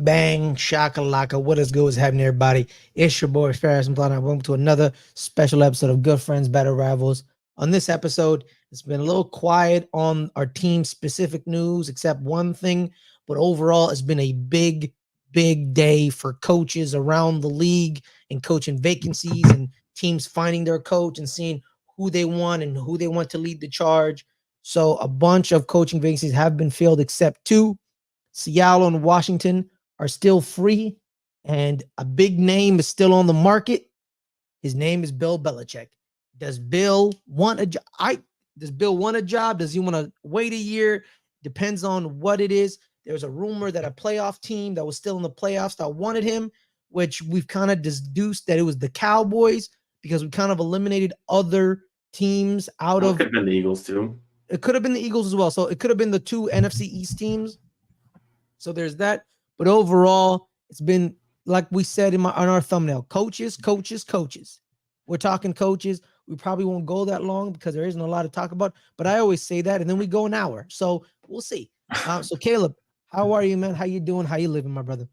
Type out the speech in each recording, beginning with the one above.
bang, shakalaka. What is good? What's happening, everybody? It's your boy, Ferris and Muthana. Welcome to another special episode of Good Friends, Better Rivals. On this episode, it's been a little quiet on our team-specific news, except one thing. But overall, it's been a big day for coaches around the league and coaching vacancies and teams finding their coach and seeing who they want and who they want to lead the charge. So a bunch of coaching vacancies have been filled, except two. Seattle and Washington are still free, and a big name is still on the market. His name is Bill Belichick. Does Bill want a job? Does Bill want a job? Does he want to wait a year? Depends on what it is. There's a rumor that a playoff team that was still in the playoffs that wanted him, which we've kind of deduced that it was the Cowboys because we kind of eliminated other teams out of. It could have been the Eagles too. It could have been the Eagles as well. So it could have been the two NFC East teams. So there's that. But overall, it's been, like we said on our thumbnail, coaches. We're talking coaches. We probably won't go that long because there isn't a lot to talk about. But I always say that, and then we go an hour. So we'll see. So Caleb, how are you, man? How you doing? How you living, my brother?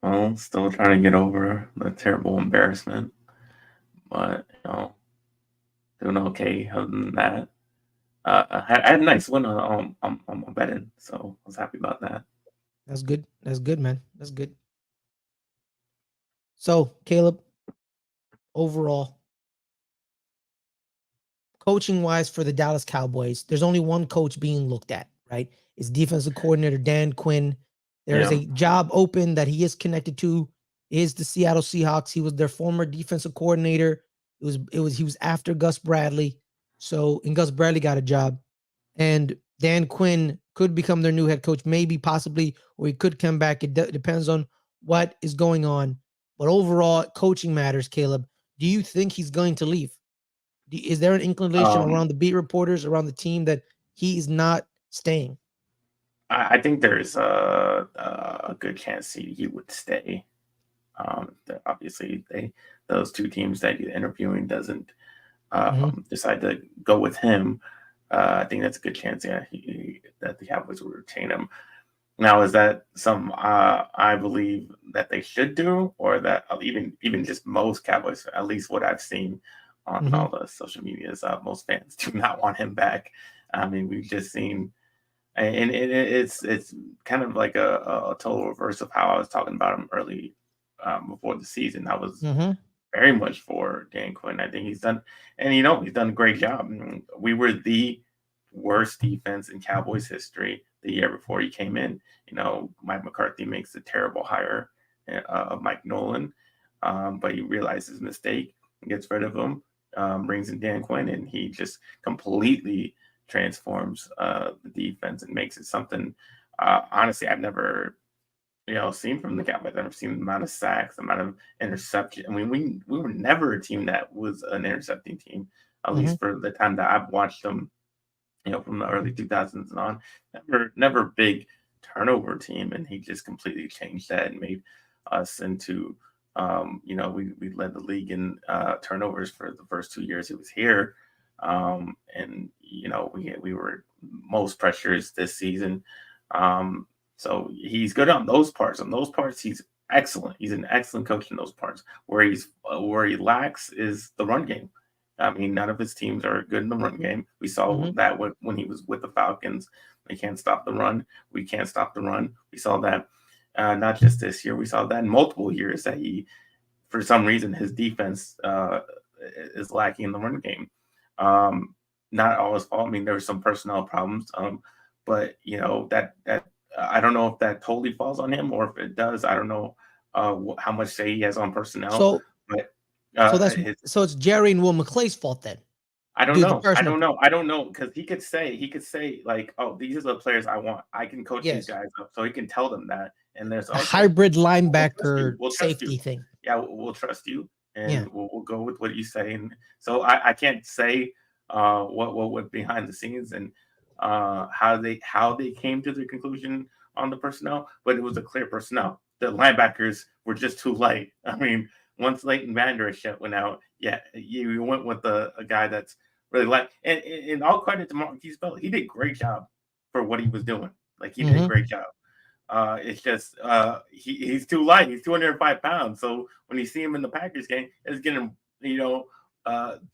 Well, still trying to get over the terrible embarrassment. But, doing okay other than that. I had a nice win on my betting, so I was happy about that. That's good. That's good, man. That's good. So, Caleb, overall, coaching-wise for the Dallas Cowboys, there's only one coach being looked at, right? It's defensive coordinator Dan Quinn. There is a job open that he is connected to, is the Seattle Seahawks. He was their former defensive coordinator. He was after Gus Bradley. And Gus Bradley got a job. And Dan Quinn could become their new head coach, maybe, possibly, or he could come back. It depends on what is going on. But overall, coaching matters, Caleb. Do you think he's going to leave? Is there an inclination around the beat reporters, around the team, that he is not staying? I think there's a good chance he would stay. Obviously, those two teams that he's interviewing doesn't decide to go with him. I think that's a good chance, that the Cowboys will retain him. Now, is that some I believe that they should do, or that even just most Cowboys, at least what I've seen on all the social medias, most fans do not want him back. I mean, we've just seen, and it's kind of like a total reverse of how I was talking about him early before the season. I was very much for Dan Quinn. I think he's done a great job. We were the worst defense in Cowboys history the year before he came in. Mike McCarthy makes a terrible hire of Mike Nolan, but he realizes his mistake, gets rid of him, brings in Dan Quinn, and he just completely transforms the defense and makes it something. Honestly, I've never seen from the Cowboys. I've never seen the amount of sacks, the amount of interception. I mean, we were never a team that was an intercepting team, at least for the time that I've watched them, from the early 2000s and on. Never big turnover team, and he just completely changed that and made us into, we led the league in turnovers for the first 2 years he was here. And we were most pressures this season. So he's good on those parts. On those parts, he's excellent. He's an excellent coach in those parts. Where he lacks is the run game. I mean, none of his teams are good in the run game. We saw that when he was with the Falcons. They can't stop the run. We can't stop the run. We saw that not just this year. We saw that in multiple years that he, for some reason, his defense is lacking in the run game. Not all his fault. I mean, there were some personnel problems, but that I don't know if that totally falls on him, or if it does. I don't know how much say he has on personnel. So it's Jerry and Will McClay's fault then. I don't know because he could say like, oh, these are the players I want. I can coach these guys up, so he can tell them that. And there's a hybrid linebacker safety thing. Yeah, we'll trust you, and we'll go with what you say. And so I can't say what went behind the scenes and how they came to the conclusion on the personnel, but it was a clear personnel. The linebackers were just too light. I mean, once Leighton Vander Esch went out, you went with a guy that's really light. And all credit to Marquise Bell. He did a great job for what he was doing. Like, he did a great job. It's just he's too light. He's 205 pounds. So when you see him in the Packers game, it's getting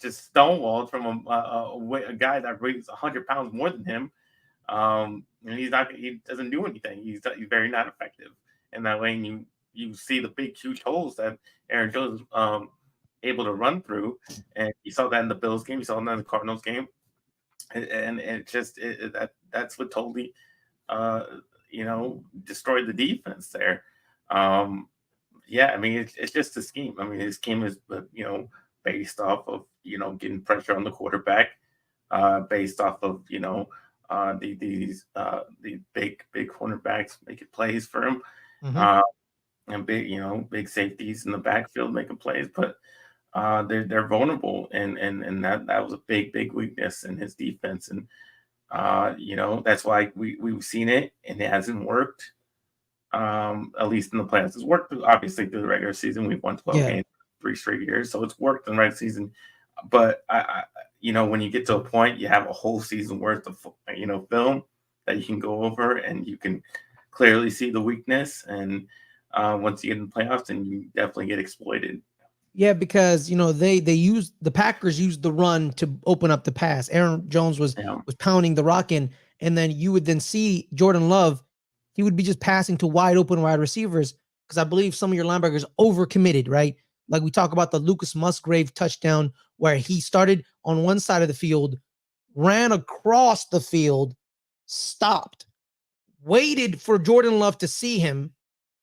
just stonewalled from a guy that weighs 100 pounds more than him. And he doesn't do anything. He's very not effective in that way. And you see the big huge holes that Aaron Jones able to run through, and you saw that in the Bills game. You saw that in the Cardinals game, and that's what totally destroyed the defense there. Yeah, I mean, it's just a scheme. I mean, his scheme is, based off of, getting pressure on the quarterback, based off of, these big cornerbacks making plays for him, and big safeties in the backfield making plays, but they're vulnerable, and that was a big weakness in his defense, and that's why we've seen it, and it hasn't worked. At least in the playoffs, it's worked obviously through the regular season. We've won 12 games 3 straight years, so it's worked in the regular season. But when you get to a point, you have a whole season worth of film that you can go over, and you can clearly see the weakness. And once you get in the playoffs, then you definitely get exploited. Yeah, because the Packers used the run to open up the pass. Aaron Jones was pounding the rock in, and then you would then see Jordan Love. He would be just passing to wide open wide receivers, because I believe some of your linebackers overcommitted, right? Like we talk about the Lucas Musgrave touchdown where he started on one side of the field, ran across the field, stopped, waited for Jordan Love to see him.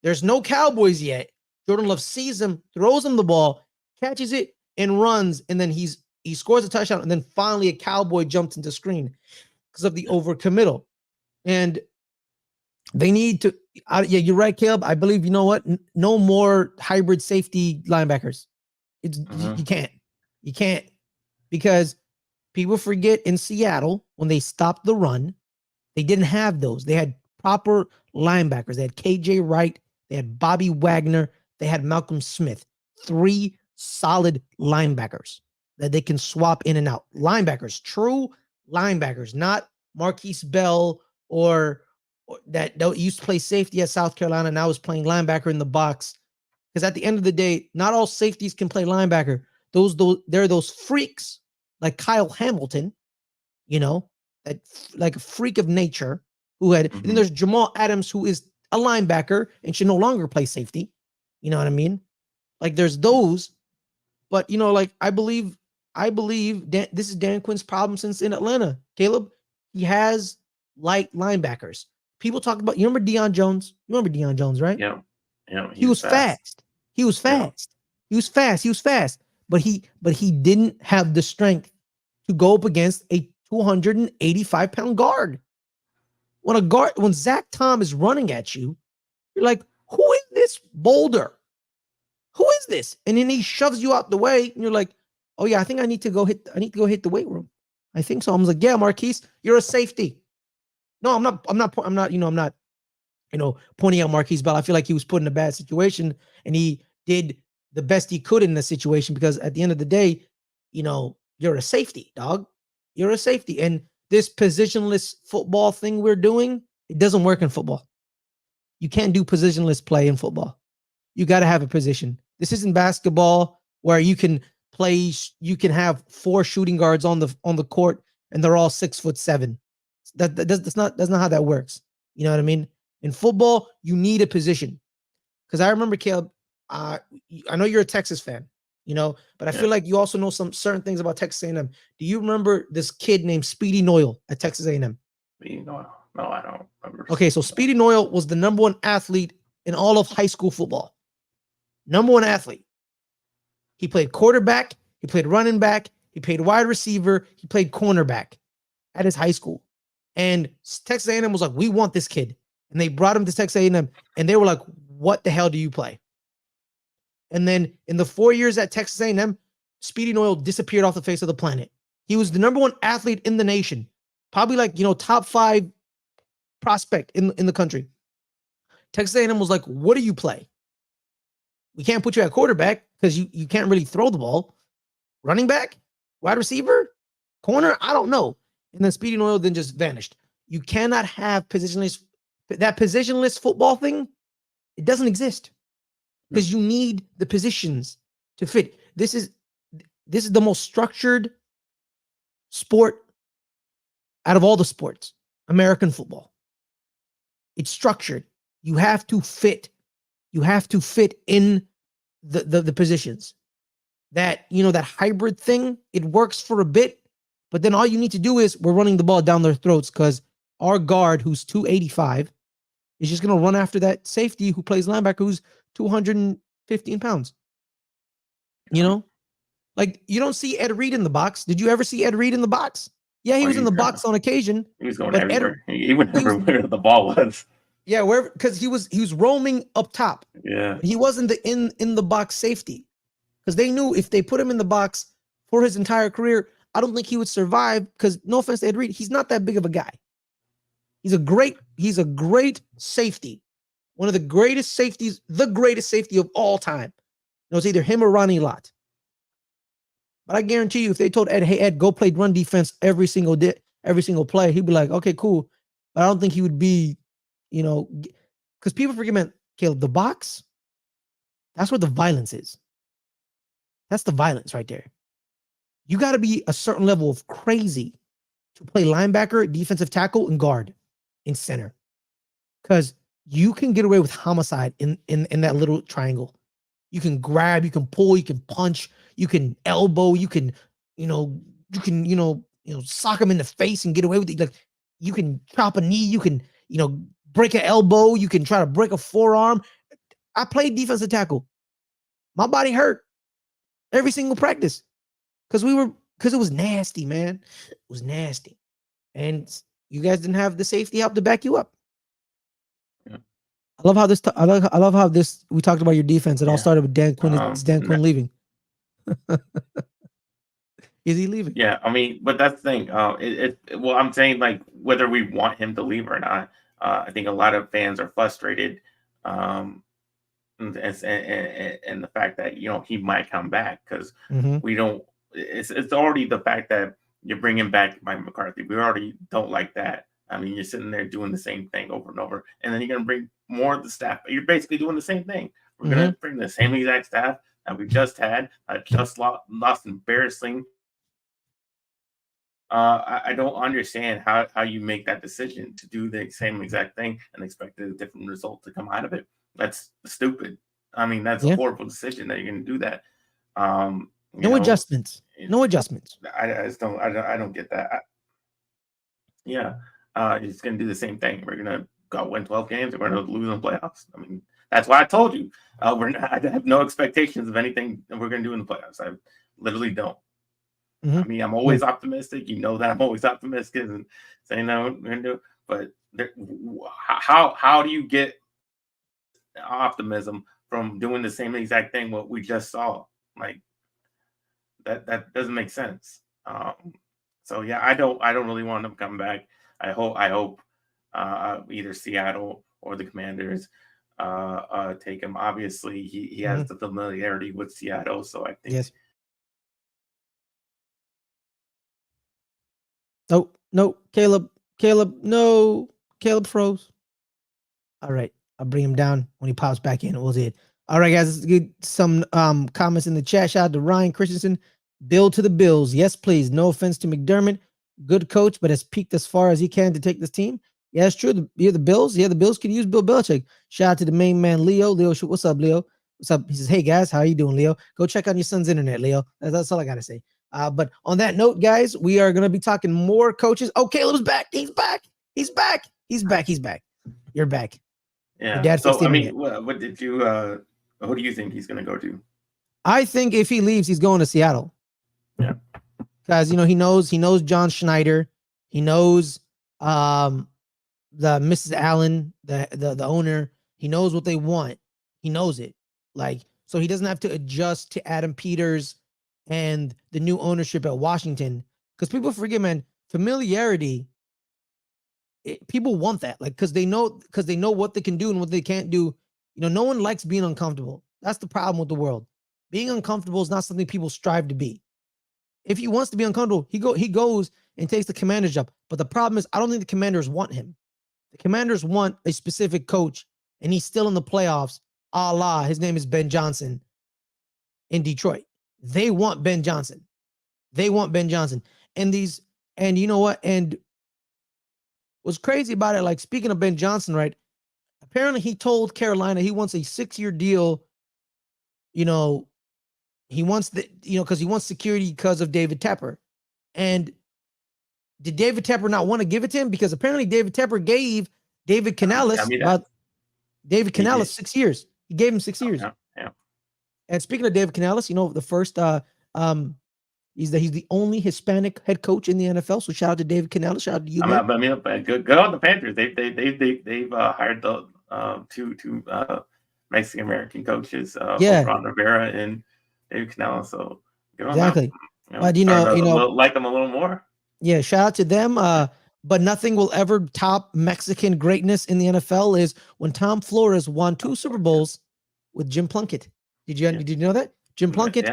There's no Cowboys yet. Jordan Love sees him, throws him the ball, catches it, and runs, and then he scores a touchdown, and then finally a Cowboy jumps into screen because of the overcommittal. And they need to, you're right, Caleb. I believe, no more hybrid safety linebackers. You can't, because people forget in Seattle when they stopped the run, they didn't have those. They had proper linebackers. They had KJ Wright, they had Bobby Wagner, they had Malcolm Smith, 3 solid linebackers that they can swap in and out. Linebackers, true linebackers, not Marquise Bell or that used to play safety at South Carolina, now is playing linebacker in the box. Because at the end of the day, not all safeties can play linebacker. There are those freaks like Kyle Hamilton, that like a freak of nature who had. And then there's Jamal Adams, who is a linebacker and should no longer play safety. You know what I mean? Like there's those, but I believe this is Dan Quinn's problem since in Atlanta. Caleb, he has light linebackers. People talk about, you remember Deion Jones? You remember Deion Jones, right? Yeah. He was fast. He was fast. But he didn't have the strength to go up against a 285-pound guard. When Zach Tom is running at you, you're like, who is this boulder? Who is this? And then he shoves you out the way, and you're like, oh yeah, I think I need to go hit the weight room. I think so. I was like, yeah, Marquise, you're a safety. No, I'm not pointing out Marquise Bell. I feel like he was put in a bad situation, and he did the best he could in the situation, because at the end of the day, you're a safety, dog. You're a safety. And this positionless football thing we're doing, it doesn't work in football. You can't do positionless play in football. You got to have a position. This isn't basketball where you can have 4 shooting guards on the court and they're all 6'7". That's not how that works. You know what I mean? In football, you need a position. Because I remember, Caleb, I know you're a Texas fan, but I feel like you also know some certain things about Texas A&M. Do you remember this kid named Speedy Noyle at Texas A&M? No, I don't remember. Okay, so Speedy Noyle was the number 1 athlete in all of high school football. Number 1 athlete. He played quarterback, he played running back, he played wide receiver, he played cornerback at his high school. And Texas A&M was like, we want this kid. And they brought him to Texas A&M, and they were like, what the hell do you play? And then in the 4 years at Texas A&M, Speedy Noyle disappeared off the face of the planet. He was the number 1 athlete in the nation, probably top 5 prospect in the country. Texas A&M was like, what do you play? We can't put you at quarterback because you can't really throw the ball. Running back, wide receiver, corner, I don't know. And then Speedy Noyle then just vanished. You cannot have positionless that positionless football thing, it doesn't exist because you need the positions to fit. This is the most structured sport out of all the sports, American football. It's structured. You have to fit. You have to fit in the positions. That, that hybrid thing, it works for a bit, but then all you need to do is we're running the ball down their throats because our guard, who's 285, is just going to run after that safety who plays linebacker who's 215 pounds. Like you don't see Ed Reed in the box. Did you ever see Ed Reed in the box? Yeah, he was in the box on occasion. He was going everywhere. He went everywhere the ball was. Yeah, wherever, because he was roaming up top. Yeah, he wasn't the in the box safety because they knew if they put him in the box for his entire career, I don't think he would survive. Because no offense to Ed Reed, he's not that big of a guy. He's a great safety, one of the greatest safeties, the greatest safety of all time. It's either him or Ronnie Lott. But I guarantee you, if they told Ed, "Hey Ed, go play run defense every single play," he'd be like, "Okay, cool." But I don't think he would be, because people forget, man, Caleb, the box, that's where the violence is. That's the violence right there. You got to be a certain level of crazy to play linebacker, defensive tackle, and guard in center, because you can get away with homicide in that little triangle. You can grab, you can pull, you can punch, you can elbow, you can, sock him in the face and get away with it. Like you can chop a knee, you can, break an elbow, you can try to break a forearm. I played defensive tackle. My body hurt every single practice because it was nasty, man. It was nasty. And you guys didn't have the safety help to back you up. Yeah. I love how this. I love how this. We talked about your defense. It all started with Dan Quinn. It's Dan Quinn leaving. Is he leaving? Yeah, I mean, but that's the thing. Well, I'm saying like whether we want him to leave or not. I think a lot of fans are frustrated, and the fact that he might come back because we don't. It's already the fact that you're bringing back Mike McCarthy. We already don't like that. I mean, you're sitting there doing the same thing over and over, and then you're going to bring more of the staff. You're basically doing the same thing. We're going to bring the same exact staff that we just had, just lost embarrassing. I don't understand how you make that decision to do the same exact thing and expect a different result to come out of it. That's stupid. I mean, that's a horrible decision that you're going to do that. No adjustments. No adjustments. I just don't. I don't get that. You're just going to do the same thing. We're going to go win 12 games and we're going to lose in the playoffs. I mean, that's why I told you. I have no expectations of anything that we're going to do in the playoffs. I literally don't. I mean, I'm always optimistic. You know that I'm always optimistic and saying no, we're going to do it. But how do you get optimism from doing the same exact thing what we just saw? Like that doesn't make sense. So yeah, I don't really want them to come back. I hope either Seattle or the Commanders take him. Obviously, he has the familiarity with Seattle, so I think. Yes. No, Caleb, no, Caleb froze. All right, I'll bring him down when he pops back in. We'll see it. All right, guys, let's get some comments in the chat. Shout out to Ryan Christensen. Build to the Bills. Yes, please. No offense to McDermott. Good coach, but has peaked as far as he can to take this team. Yeah, it's true. The Bills. Yeah, the Bills could use Bill Belichick. Shout out to the main man, Leo. Leo, what's up, Leo? What's up? He says, hey, guys, how you doing, Leo? Go check out your son's internet, Leo. That's all I got to say. But on that note, guys, we are going to be talking more coaches. Oh, Caleb's back. He's back. You're back. Yeah. So, I mean, what did you, who do you think he's going to go to? I think if he leaves, he's going to Seattle. Yeah. Because, he knows John Schneider. He knows the Mrs. Allen, the owner. He knows what they want. He knows it. So he doesn't have to adjust to Adam Peters and the new ownership at Washington. Because people forget, man, familiarity, people want that. Because they know what they can do and what they can't do. No one likes being uncomfortable. That's the problem with the world. Being uncomfortable is not something people strive to be. If he wants to be uncomfortable, he goes and takes the Commander's job. But the problem is, I don't think the Commanders want him. The Commanders want a specific coach, and he's still in the playoffs. His name is Ben Johnson in Detroit. They want Ben Johnson. And you know what? And what's crazy about it, like speaking of Ben Johnson, right? Apparently he told Carolina he wants a 6-year deal. You know, he wants because he wants security because of David Tepper. And did David Tepper not want to give it to him? Because apparently David Tepper gave David Canales David Canales 6 years. He gave him 6 years. Yeah. And speaking of David Canales, the first he's the only Hispanic head coach in the NFL. So shout out to David Canales. Shout out to you. But good on the Panthers. They've hired the two Mexican American coaches, Ron Rivera and David Canales. So good on them. But like them a little more. Yeah, shout out to them. But nothing will ever top Mexican greatness in the NFL is when Tom Flores won 2 Super Bowls with Jim Plunkett. Did you know that? Jim Plunkett,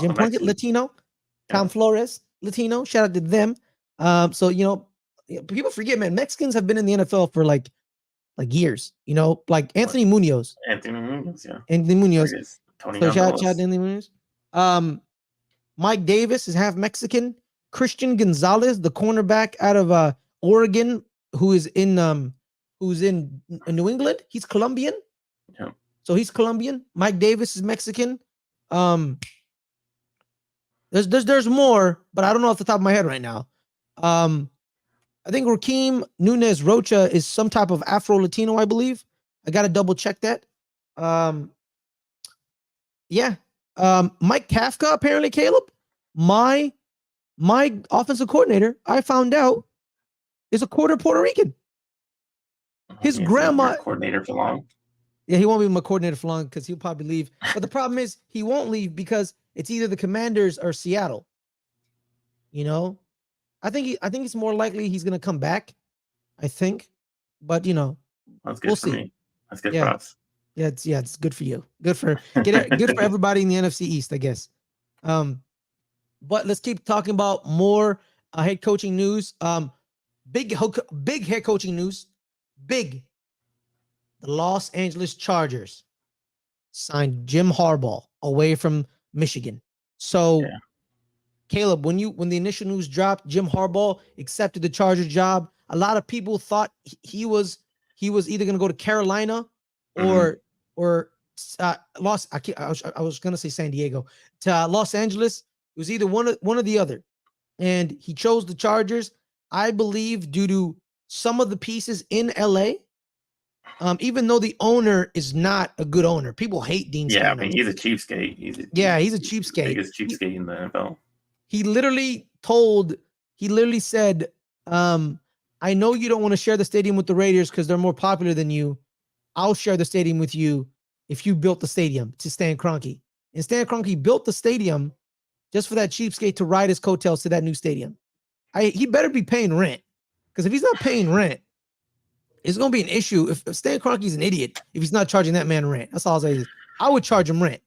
Jim Plunkett, Latino. Tom Flores, Latino. Shout out to them. So people forget, man. Mexicans have been in the NFL for like years. Like Anthony Munoz. Anthony Munoz. Tony so shout out to Anthony Munoz. Mike Davis is half Mexican. Christian Gonzalez, the cornerback out of Oregon, who is in New England. He's Colombian. Yeah. So he's Colombian. Mike Davis is Mexican. There's more, but I don't know off the top of my head right now. I think Rakeem Nunez Rocha is some type of Afro-Latino, I believe. I got to double check that. Mike Kafka, apparently, Caleb, my offensive coordinator, I found out, is a quarter Puerto Rican. His grandma coordinator for long. Yeah, he won't be my coordinator for long because he'll probably leave. But the problem is he won't leave because it's either the Commanders or Seattle. I think it's more likely he's gonna come back. I think, but that's good for me. That's good for us. Yeah, it's good for you. Good for everybody in the NFC East, I guess. But let's keep talking about more head coaching news. Big head coaching news. The Los Angeles Chargers signed Jim Harbaugh away from Michigan. So, Caleb, when the initial news dropped, Jim Harbaugh accepted the Chargers job. A lot of people thought he was either going to go to Carolina or I was going to say San Diego to Los Angeles. It was either one or the other, and he chose the Chargers. I believe due to some of the pieces in LA. Even though the owner is not a good owner, people hate Dean Snyder. Yeah, I mean he's a cheapskate. He's a cheapskate. Biggest cheapskate in the NFL. He literally said, "I know you don't want to share the stadium with the Raiders because they're more popular than you. I'll share the stadium with you if you built the stadium to Stan Kroenke." And Stan Kroenke built the stadium just for that cheapskate to ride his coattails to that new stadium. He better be paying rent, because if he's not paying rent, it's going to be an issue. If Stan Kroenke's an idiot, if he's not charging that man rent. That's all I'll say. I would charge him rent.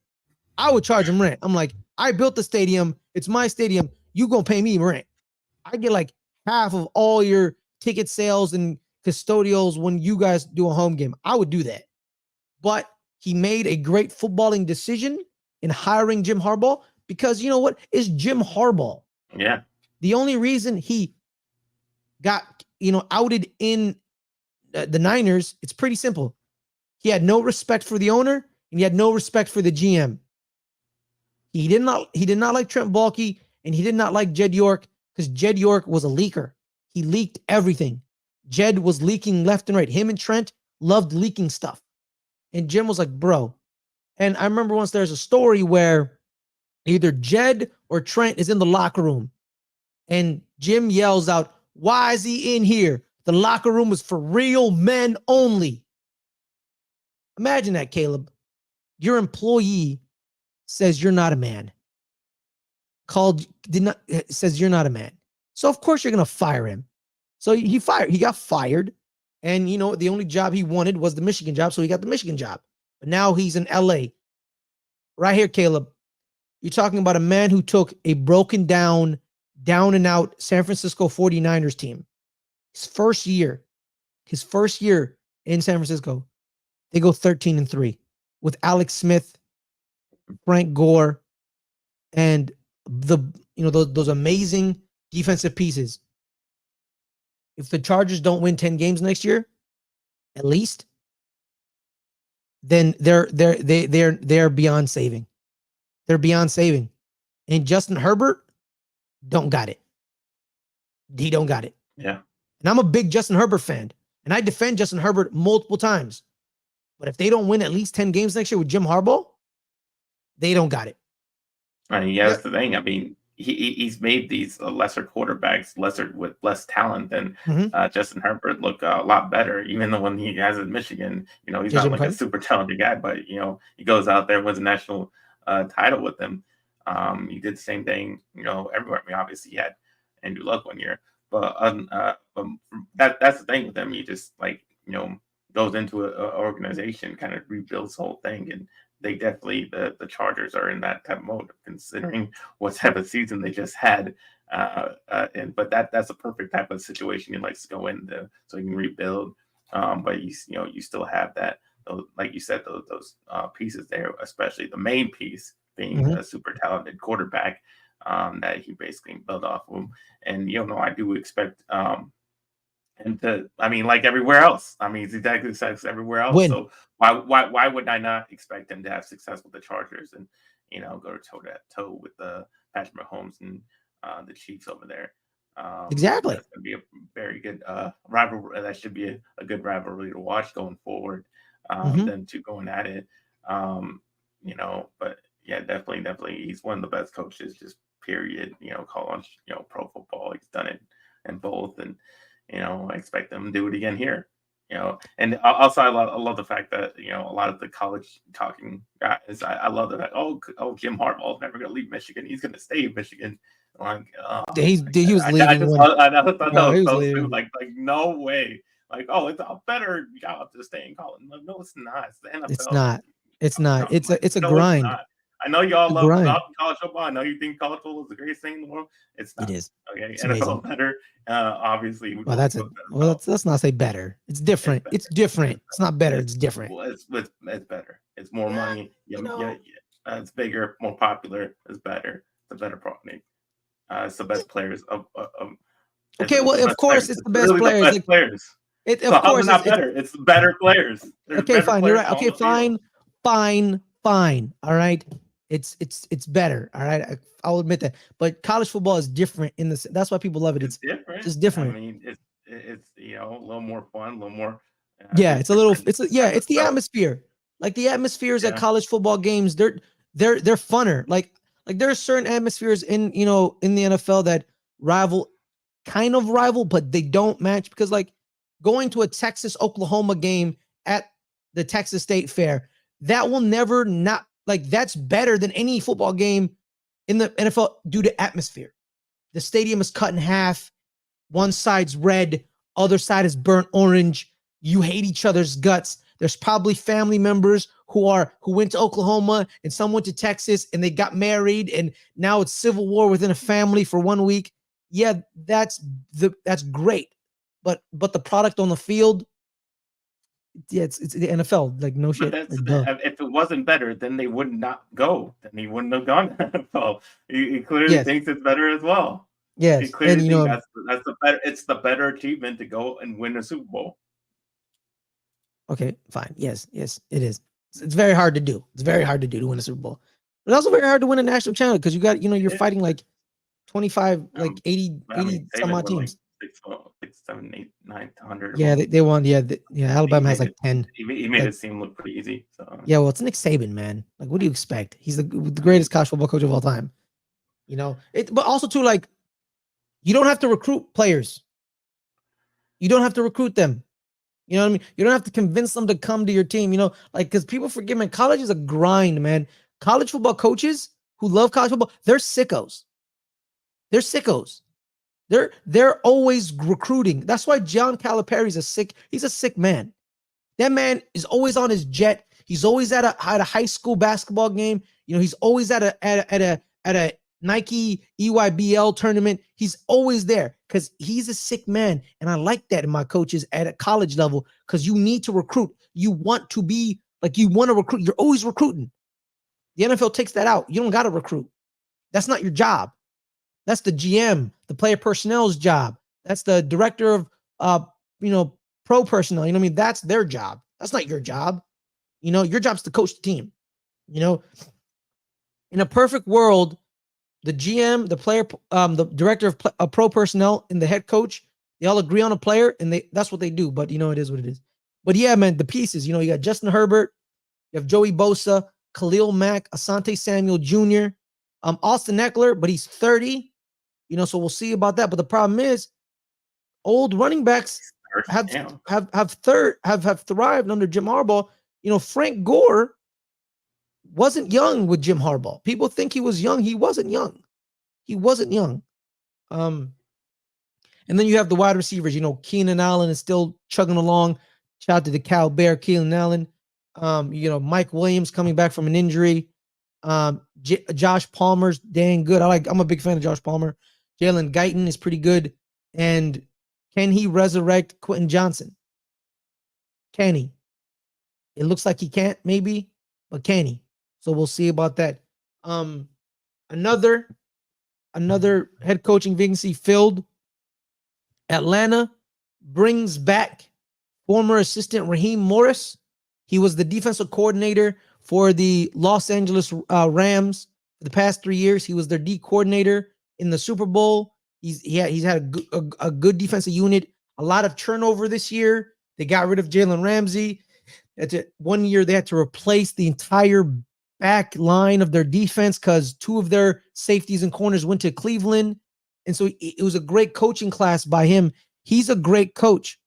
I'm like, I built the stadium. It's my stadium. You going to pay me rent. I get like half of all your ticket sales and custodials when you guys do a home game. I would do that. But he made a great footballing decision in hiring Jim Harbaugh because you know what? It's Jim Harbaugh. Yeah. The only reason he got, outed in the Niners, it's pretty simple. He had no respect for the owner and he had no respect for the GM. He did not like Trent Baalke and he did not like Jed York because Jed York was a leaker. He leaked everything. Jed was leaking left and right. Him and Trent loved leaking stuff. And Jim was like, bro. And I remember once there's a story where either Jed or Trent is in the locker room and Jim yells out, "Why is he in here? The locker room is for real men only." Imagine that, Caleb. Your employee says you're not a man. Says you're not a man. So of course you're gonna fire him. So he got fired. And the only job he wanted was the Michigan job. So he got the Michigan job. But now he's in LA. Right here, Caleb. You're talking about a man who took a broken down and out San Francisco 49ers team. His first year. his first year in San Francisco, they go 13-3 with Alex Smith, Frank Gore, and those amazing defensive pieces. If the Chargers don't win 10 games next year, at least, then they're beyond saving. They're beyond saving. And Justin Herbert don't got it. He don't got it. Yeah. And I'm a big Justin Herbert fan. And I defend Justin Herbert multiple times. But if they don't win at least 10 games next year with Jim Harbaugh, they don't got it. I mean, yeah, that's the thing. I mean, he's made these lesser quarterbacks with less talent than Justin Herbert look a lot better. Even though when he has in Michigan, he's not like a super talented guy, but he goes out there, wins a national title with them. He did the same thing, everywhere. I mean, obviously he had Andrew Luck one year, but that's the thing with them. He just goes into an organization, kind of rebuilds the whole thing, and they definitely the Chargers are in that type of mode, considering what type of season they just had. But that's a perfect type of situation he likes to go into, so he can rebuild. But you still have that, like you said, those pieces there, especially the main piece being a super talented quarterback that he basically built off of him. And I do expect and like everywhere else. I mean, he's exactly success everywhere else. Win. So why would I not expect him to have success with the Chargers and go toe to toe with the Patrick Mahomes and the Chiefs over there? Exactly. That's going to be a very good rivalry. That should be a good rivalry to watch going forward. Them two going at it. But yeah, definitely, he's one of the best coaches. Just period. College, pro football. He's done it in both, and I expect them to do it again here. And also I love the fact that a lot of the college talking guys. I love the fact. Oh, Jim Harbaugh is never going to leave Michigan. He's going to stay in Michigan. Like he was leaving. I thought that was so leaving. Like no way. Like, oh, it's a better job to stay in college. No, it's not. It's the NFL. It's not. It's a grind. I know y'all love college football. I know you think college football is the greatest thing in the world. It's not. It is. Okay, it's NFL amazing. better. Obviously. Let's not say better. It's different. It's different. It's not better. It's different. Well, it's better. It's more money. Yeah. It's bigger, more popular. It's better. It's a better product. It's the best players of okay, well, of course, it's the best really players. The best players. Of course, it's not better. It's better players. Okay, fine. You're right. Okay, fine. All right, it's better. All right, I'll admit that. But college football is different in this. That's why people love it. It's different. It's different. I mean, it's a little more fun, a little more. It's the atmosphere. Like the atmospheres at college football games, they're funner. Like there are certain atmospheres in the NFL that rival, but they don't match, because like going to a Texas-Oklahoma game at the Texas State Fair, that will never not, like, that's better than any football game in the NFL due to atmosphere. The stadium is cut in half. One side's red, other side is burnt orange. You hate each other's guts. There's probably family members who went to Oklahoma and some went to Texas and they got married and now it's civil war within a family for 1 week. Yeah, that's great. But the product on the field, yeah, it's the NFL. Like, no shit. If it wasn't better, then they would not go. Then he wouldn't have gone to the NFL. He clearly thinks it's better as well. Yes, he clearly thinks that's the better. It's the better achievement to go and win a Super Bowl. Okay, fine. Yes, it is. It's very hard to do. It's very hard to do to win a Super Bowl. But it's also very hard to win a national channel because you got, you're fighting like 25, like 80 some odd teams. Like 6, 7, 8, 9, 100. Yeah, they won. Yeah, Alabama has like 10. He made it seem look pretty easy. So. Yeah, well, it's Nick Saban, man. Like, what do you expect? He's the greatest college football coach of all time. But also too, like, you don't have to recruit players. You don't have to recruit them. You know what I mean? You don't have to convince them to come to your team, because people forget, man, college is a grind, man. College football coaches who love college football, they're sickos. They're always recruiting. That's why John Calipari's he's a sick man. That man is always on his jet. He's always at a high school basketball game. He's always at a Nike EYBL tournament. He's always there because he's a sick man. And I like that in my coaches at a college level because you need to recruit. You want to be like, you want to recruit. You're always recruiting. The NFL takes that out. You don't got to recruit. That's not your job. That's the GM, the player personnel's job. That's the director of, pro personnel. You know what I mean? That's their job. That's not your job. Your job's to coach the team. In a perfect world, the GM, the player, the director of pro personnel, and the head coach, they all agree on a player, and that's what they do. But it is what it is. But yeah, man, the pieces. You got Justin Herbert, you have Joey Bosa, Khalil Mack, Asante Samuel Jr., Austin Eckler, but he's 30. So we'll see about that. But the problem is, old running backs have thrived under Jim Harbaugh. Frank Gore wasn't young with Jim Harbaugh. People think he was young. He wasn't young. And then you have the wide receivers. Keenan Allen is still chugging along. Shout out to the Cow Bear, Keenan Allen. Mike Williams coming back from an injury. Josh Palmer's dang good. I'm a big fan of Josh Palmer. Jalen Guyton is pretty good. And can he resurrect Quentin Johnson? Can he? It looks like he can't, maybe, but can he? So we'll see about that. Another head coaching vacancy filled. Atlanta brings back former assistant Raheem Morris. He was the defensive coordinator for the Los Angeles Rams for the past 3 years. He was their D coordinator in the Super Bowl. He's had a good defensive unit. A lot of turnover this year. They got rid of Jalen Ramsey. 1 year they had to replace the entire back line of their defense because 2 of their safeties and corners went to Cleveland. And so it was a great coaching class by him. He's a great coach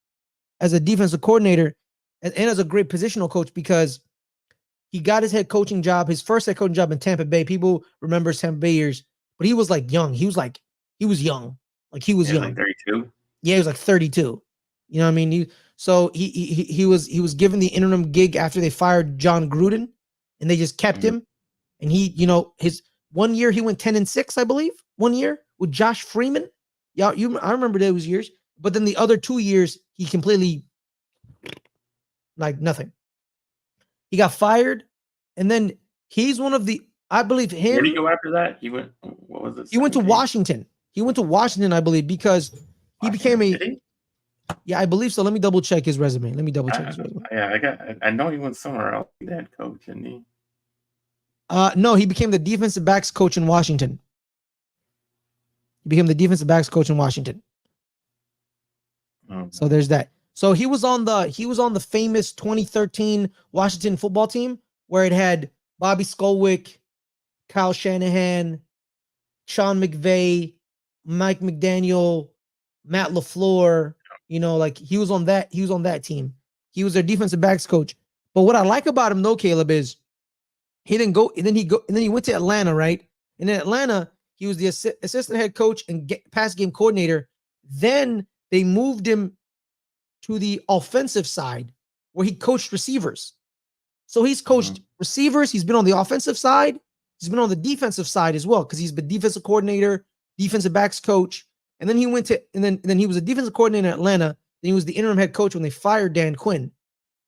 as a defensive coordinator and as a great positional coach because he got his head coaching job, his first head coaching job in Tampa Bay. People remember Tampa Bay years, but he was like young. He was young. Like he was young. Like 32. Yeah, he was like 32. You know what I mean? He was given the interim gig after they fired John Gruden, and they just kept him. And his 1 year he went 10-6, I believe. 1 year with Josh Freeman. Yeah, I remember those years. But then the other 2 years he completely like nothing. He got fired, and then he's one of the. I believe him. Where did he go after that? He went. What was it? He went to Washington. He went to Washington, I believe, because he became a. Yeah, I believe so. Let me double check his resume. Yeah, I know he went somewhere else. He had coach, didn't he? No, he became the defensive backs coach in Washington. Oh. So there's that. So he was on the famous 2013 Washington football team where it had Bobby Skolwick, Kyle Shanahan, Sean McVay, Mike McDaniel, Matt LaFleur. He was on that team. He was their defensive backs coach. But what I like about him though, Caleb, is he didn't go, and then he went to Atlanta, right? And in Atlanta, he was the assistant head coach and pass game coordinator. Then they moved him to the offensive side where he coached receivers. So he's coached receivers. He's been on the offensive side. He's been on the defensive side as well because he's been defensive coordinator, defensive backs coach. And then he went to, and then he was a defensive coordinator in Atlanta. Then he was the interim head coach when they fired Dan Quinn.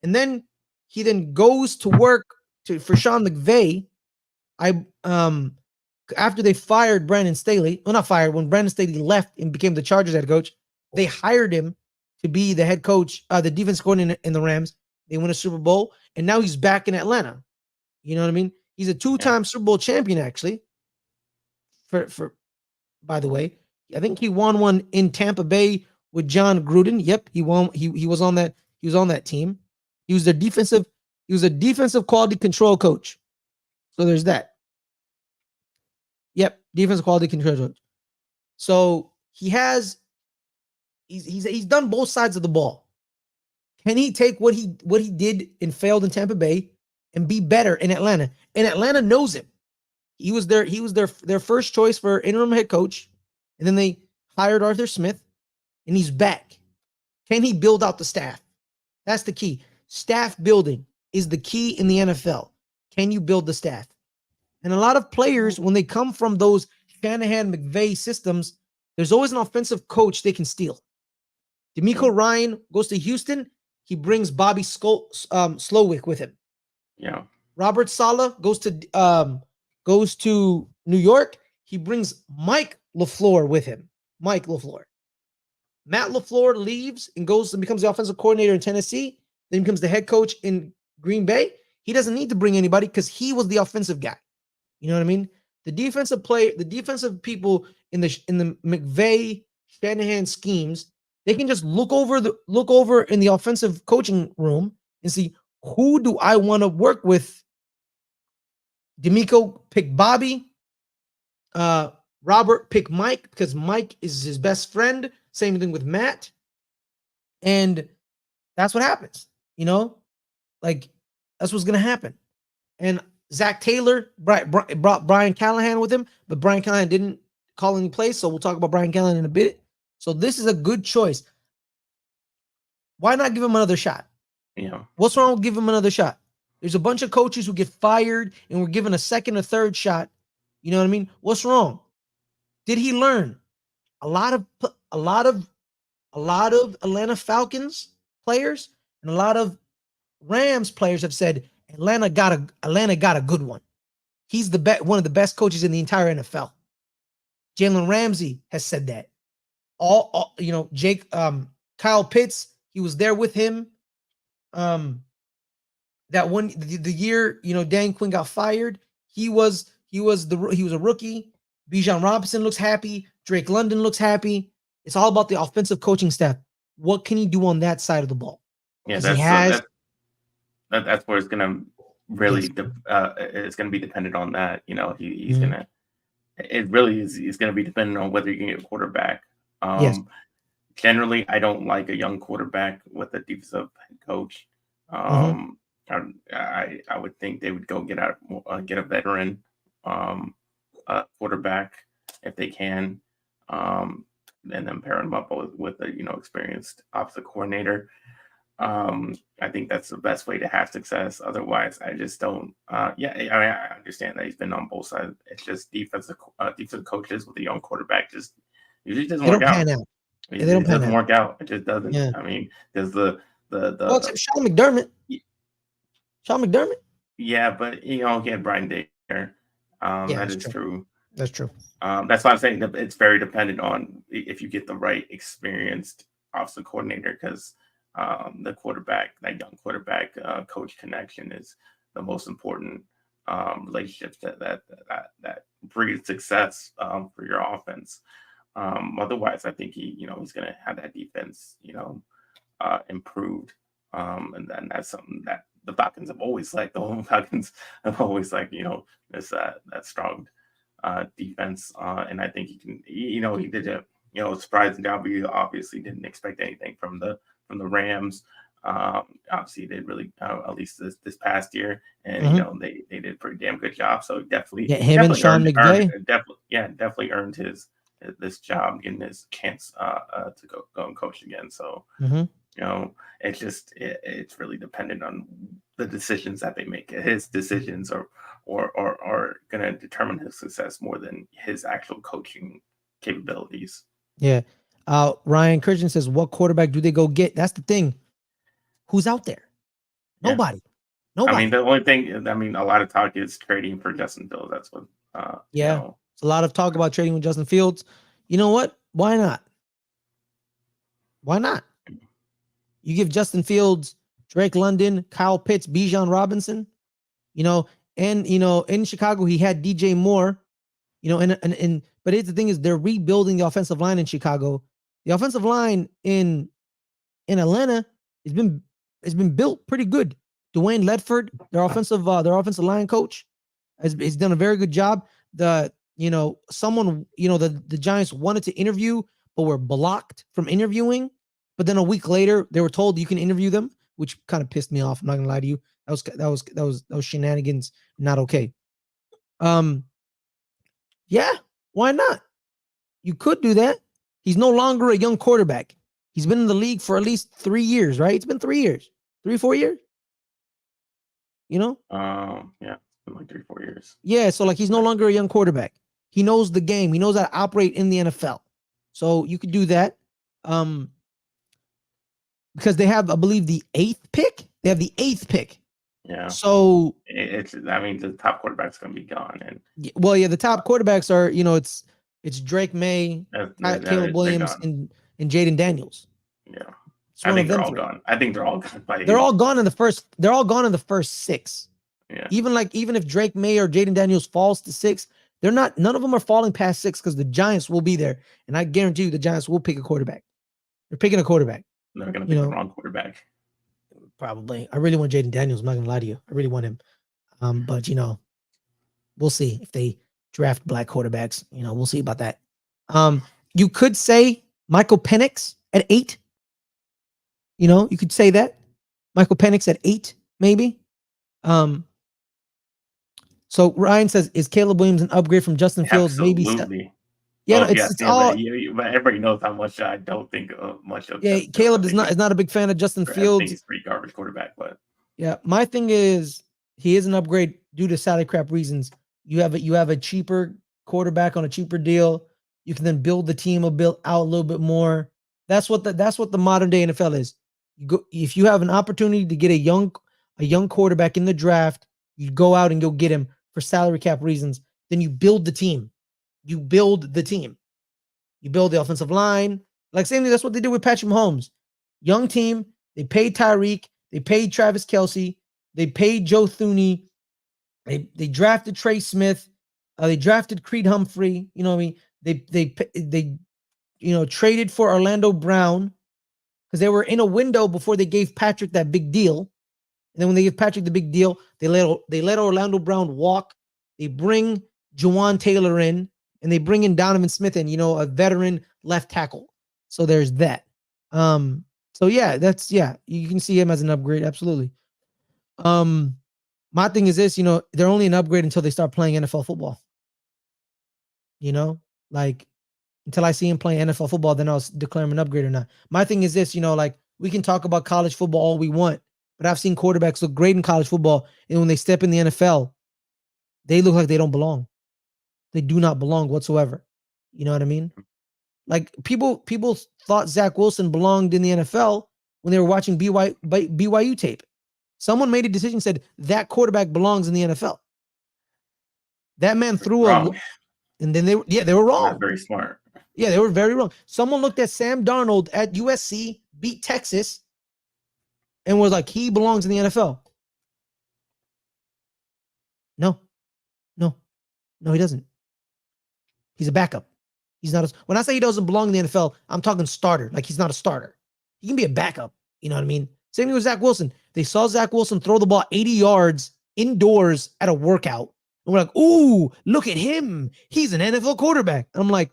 And then he then goes to work for Sean McVay. After they fired Brandon Staley, well, not fired, when Brandon Staley left and became the Chargers head coach, they hired him to be the head coach, the defense coordinator in the Rams. They won a Super Bowl, and now he's back in Atlanta. You know what I mean? He's a 2-time Super Bowl champion, actually. For by the way, I think he won one in Tampa Bay with John Gruden. Yep, he won. He was on that. He was on that team. He was a defensive quality control coach. So there's that. Yep, defensive quality control coach. So he's done both sides of the ball. Can he take what he did and failed in Tampa Bay and be better in Atlanta? And Atlanta knows him. He was their first choice for interim head coach, and then they hired Arthur Smith, and he's back. Can he build out the staff? That's the key. Staff building is the key in the NFL. Can you build the staff? And a lot of players, when they come from those Shanahan McVay systems, there's always an offensive coach they can steal. DeMeco Ryan goes to Houston. He brings Bobby Slowick with him. Yeah. Robert Saleh goes to New York. He brings Mike LaFleur with him. Mike LaFleur. Matt LaFleur leaves and goes and becomes the offensive coordinator in Tennessee. Then becomes the head coach in Green Bay. He doesn't need to bring anybody because he was the offensive guy. You know what I mean? The defensive people in the McVay Shanahan schemes, they can just look over in the offensive coaching room and see, who do I want to work with? DeMeco pick Bobby. Robert pick Mike because Mike is his best friend. Same thing with Matt. And that's what happens. Like, that's what's going to happen. And Zach Taylor brought Brian Callahan with him, but Brian Callahan didn't call any plays, so we'll talk about Brian Callahan in a bit. So this is a good choice. Why not give him another shot? Yeah. What's wrong with giving him another shot? There's a bunch of coaches who get fired and we're given a second or third shot. You know what I mean? What's wrong? Did he learn? A lot of Atlanta Falcons players and a lot of Rams players have said Atlanta got a good one. He's one of the best coaches in the entire NFL. Jalen Ramsey has said that. Kyle Pitts, he was there with him. That one the year Dan Quinn got fired, he was a rookie. Bijan Robinson looks happy. Drake London looks happy. It's all about the offensive coaching staff. What can he do on that side of the ball? Yeah, that's where it's gonna really it's gonna be dependent on that. He's gonna. It really is. It's gonna be dependent on whether you can get a quarterback. Yes. Generally, I don't like a young quarterback with a defensive head coach. I would think they would go get a veteran quarterback if they can, and then pair him up with a experienced offensive coordinator. I think that's the best way to have success. Otherwise, I just don't. I understand that he's been on both sides. It's just defensive coaches with a young quarterback just usually doesn't work out. It doesn't work out. It just doesn't. Yeah. I mean, there's except Sean McDermott. Sean McDermott. Yeah, but he had Brian Dare. That is true. That's true. That's why I'm saying that it's very dependent on if you get the right experienced offensive coordinator, because the quarterback, that young quarterback coach connection is the most important relationships that breeds success for your offense. Otherwise, I think he's going to have that defense, improved. And then that's something that the Falcons have always liked. The home Falcons have always liked, this that strong defense. And I think he can, he did a, surprising job. We obviously didn't expect anything from the Rams. Obviously, they really, at least this past year, and they did a pretty damn good job. So definitely, and Sean McVay, definitely earned this job, getting his chance to go and coach again. So it's just it's really dependent on the decisions that they make. His decisions are going to determine his success more than his actual coaching capabilities. Yeah. Ryan Christian says, what quarterback do they go get? That's the thing. Who's out there? Nobody. Yeah. Nobody. I mean, the only thing, a lot of talk is trading for Justin Fields. That's what, It's a lot of talk about trading with Justin Fields. You know what? Why not? Why not? You give Justin Fields, Drake London, Kyle Pitts, Bijan Robinson, and in Chicago, he had DJ Moore, but the thing is, they're rebuilding the offensive line in Chicago. The offensive line in Atlanta has been built pretty good. Dwayne Ledford, their offensive line coach, has done a very good job. The Giants wanted to interview, but were blocked from interviewing. But then a week later, they were told you can interview them, which kind of pissed me off. I'm not gonna lie to you. That was shenanigans. Not okay. Yeah, why not? You could do that. He's no longer a young quarterback. He's been in the league for at least 3 years, right? It's been 3 years, 4 years. Yeah, it's been like 3-4 years. Yeah, so he's no longer a young quarterback. He knows the game. He knows how to operate in the NFL. So you could do that. Because they have, I believe, the 8th pick. They have the 8th pick. Yeah. So the top quarterback's going to be gone. And the top quarterbacks are, it's Drake May, Caleb Williams, and Jaden Daniels. Yeah. I think they're all gone. I think they're all gone. They're all gone in the first. They're all gone in the first 6. Yeah. Even if Drake May or Jaden Daniels falls to 6, they're not. None of them are falling past 6 because the Giants will be there, and I guarantee you the Giants will pick a quarterback. They're picking a quarterback. They're going to pick the wrong quarterback. Probably. I really want Jaden Daniels. I'm not gonna lie to you. I really want him. But we'll see if they draft black quarterbacks. We'll see about that. You could say Michael Penix at 8. You could say that Michael Penix at 8, maybe. So Ryan says, is Caleb Williams an upgrade from Justin Fields? Absolutely. Maybe. Yeah, no, it's all. But everybody knows how much I don't think much of. Yeah, Caleb is not a big fan of Justin Fields. I think he's a pretty garbage quarterback, but yeah, my thing is he is an upgrade due to salary cap reasons. You have a cheaper quarterback on a cheaper deal. You can then build the team out a little bit more. That's what the modern day NFL is. If you have an opportunity to get a young quarterback in the draft, you go out and go get him for salary cap reasons. Then you build the team. You build the team. You build the offensive line. Like same thing. That's what they did with Patrick Mahomes. Young team. They paid Tyreek. They paid Travis Kelce. They paid Joe Thuney. They drafted Trey Smith. They drafted Creed Humphrey. You know what I mean? They traded for Orlando Brown because they were in a window before they gave Patrick that big deal. And then when they give Patrick the big deal, they let Orlando Brown walk. They bring Juwan Taylor in. And they bring in Donovan Smith and, a veteran left tackle. So there's that. So yeah, you can see him as an upgrade. Absolutely. My thing is this, they're only an upgrade until they start playing NFL football. Like until I see him playing NFL football, then I'll declare him an upgrade or not. My thing is this, like we can talk about college football all we want, but I've seen quarterbacks look great in college football. And when they step in the NFL, they look like they don't belong. They do not belong whatsoever. You know what I mean? Like people thought Zach Wilson belonged in the NFL when they were watching BYU tape. Someone made a decision, said that quarterback belongs in the NFL. That man threw and then they were wrong. Not very smart. Yeah, they were very wrong. Someone looked at Sam Darnold at USC, beat Texas, and was like, he belongs in the NFL. No, he doesn't. He's a backup. He's not when I say he doesn't belong in the NFL, I'm talking starter. Like he's not a starter. He can be a backup. You know what I mean? Same thing with Zach Wilson. They saw Zach Wilson throw the ball 80 yards indoors at a workout. And we're like, ooh, look at him. He's an NFL quarterback. And I'm like,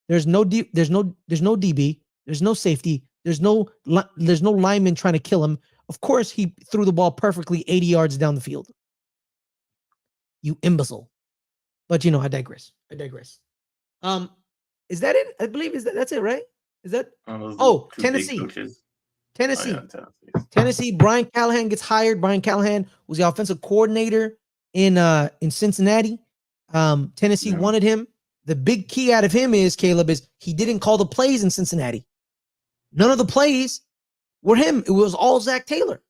there's no DB. There's no safety. There's no lineman trying to kill him. Of course, he threw the ball perfectly 80 yards down the field. You imbecile. But I digress. Is that it? I believe that's it, right? Is that Tennessee. Tennessee. Brian Callahan gets hired. Brian Callahan was the offensive coordinator in Cincinnati. Tennessee wanted him. The big key out of him is he didn't call the plays in Cincinnati. None of the plays were him. It was all Zach Taylor.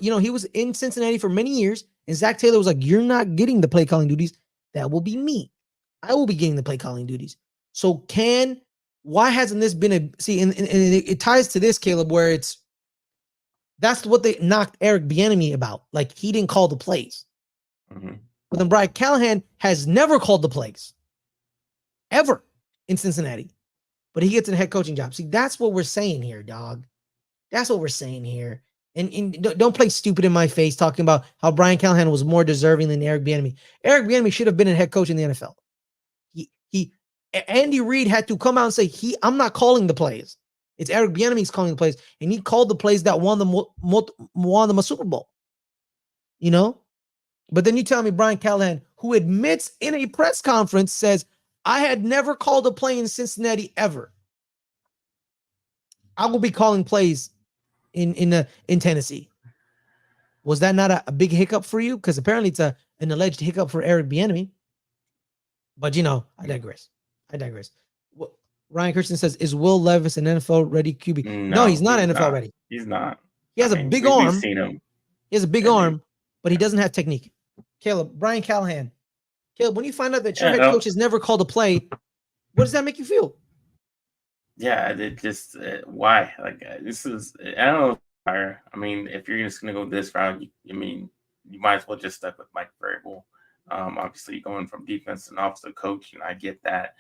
He was in Cincinnati for many years, and Zach Taylor was like, "You're not getting the play calling duties. That will be me. I will be getting the play calling duties." So why hasn't this been and it ties to this, Caleb, where that's what they knocked Eric Bieniemy about. Like he didn't call the plays. Mm-hmm. But then Brian Callahan has never called the plays ever in Cincinnati, but he gets a head coaching job. See, that's what we're saying here, dog. That's what we're saying here. And don't play stupid in my face talking about how Brian Callahan was more deserving than Eric Bieniemy. Eric Bieniemy should have been a head coach in the NFL. Andy Reid had to come out and say, I'm not calling the plays. It's Eric Bieniemy's calling the plays. And he called the plays that won them a Super Bowl. But then you tell me Brian Callahan, who admits in a press conference, says, I had never called a play in Cincinnati ever. I will be calling plays in Tennessee. Was that not a big hiccup for you? Because apparently it's an alleged hiccup for Eric Bieniemy. But I digress. Ryan Christian says, "Is Will Levis an NFL ready QB?" No, he's No, not he's NFL not. ready. He's not. He I has a mean, big we've arm. seen him. He has a big And arm, but he doesn't have technique. Caleb, Brian Callahan. Caleb, when you find out that your head no, coach has never called a play, what does that make you feel? yeah, it just why? Like this is I don't know. I mean, if you're just gonna go this route, you might as well just stick with Mike Vrabel. Obviously, going from defense and offensive coach, and I get that.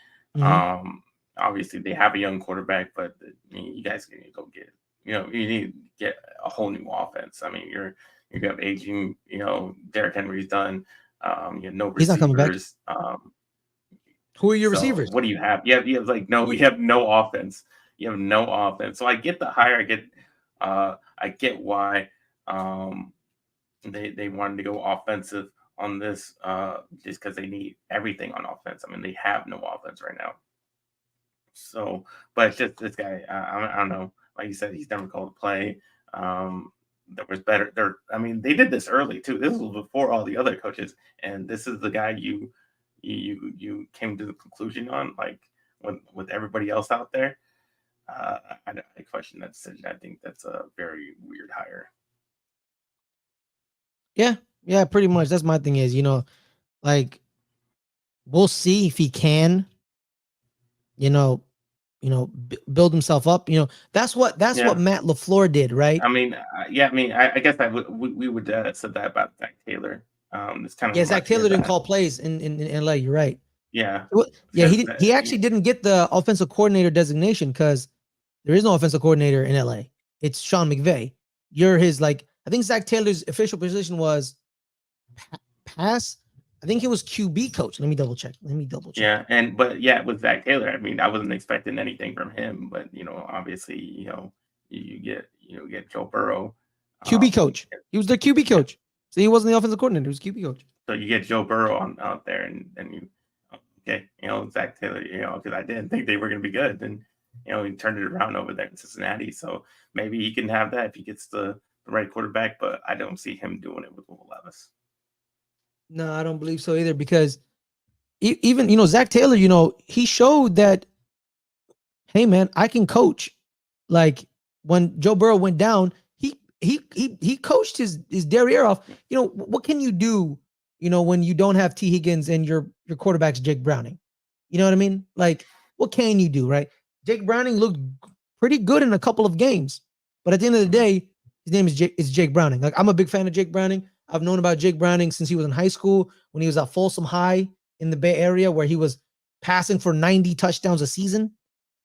Obviously, they have a young quarterback, but you guys need to go get. You need to get a whole new offense. I mean, you have aging. Derrick Henry's done. You have no He's not coming back. receivers. Who are your So receivers? what do you have? You have like no. We have no offense. You have no offense. So I get the hire. I get why they wanted to go offensive on this just because they need everything on offense. I mean, they have no offense right now. So, but it's just this guy. I don't know. Like you said, he's never called a play. There was better. I mean, they did this early too. This was before all the other coaches, and this is the guy you came to the conclusion on, like with everybody else out there. I question that decision. I think that's a very weird hire. Yeah, pretty much. That's my thing is, like we'll see if he can, build himself up. That's what Matt LaFleur did, right? I mean, I guess we would said that about Zach Taylor. It's kind of Zach Taylor didn't call plays in LA. You're right. Yeah, He actually didn't get the offensive coordinator designation because there is no offensive coordinator in LA. It's Sean McVay. You're his I think Zach Taylor's official position was pass. I think he was QB coach. Let me double check. Yeah, with Zach Taylor, I mean, I wasn't expecting anything from him, but obviously, you get Joe Burrow, QB coach. He was their QB coach, so he wasn't the offensive coordinator. He was QB coach. So you get Joe Burrow out there, and you Zach Taylor, because I didn't think they were going to be good, and he turned it around over there in Cincinnati. So maybe he can have that if he gets the right quarterback, but I don't see him doing it with Will Levis. No, I don't believe so either because even Zach Taylor, he showed that, hey man, I can coach. Like when Joe Burrow went down, he coached his derriere off. What can you do? When you don't have T. Higgins and your quarterback's Jake Browning, you know what I mean? Like, what can you do, right? Jake Browning looked pretty good in a couple of games, but at the end of the day, his name is Jake Browning. Like, I'm a big fan of Jake Browning. I've known about Jake Browning since he was in high school when he was at Folsom High in the Bay Area, where he was passing for 90 touchdowns a season.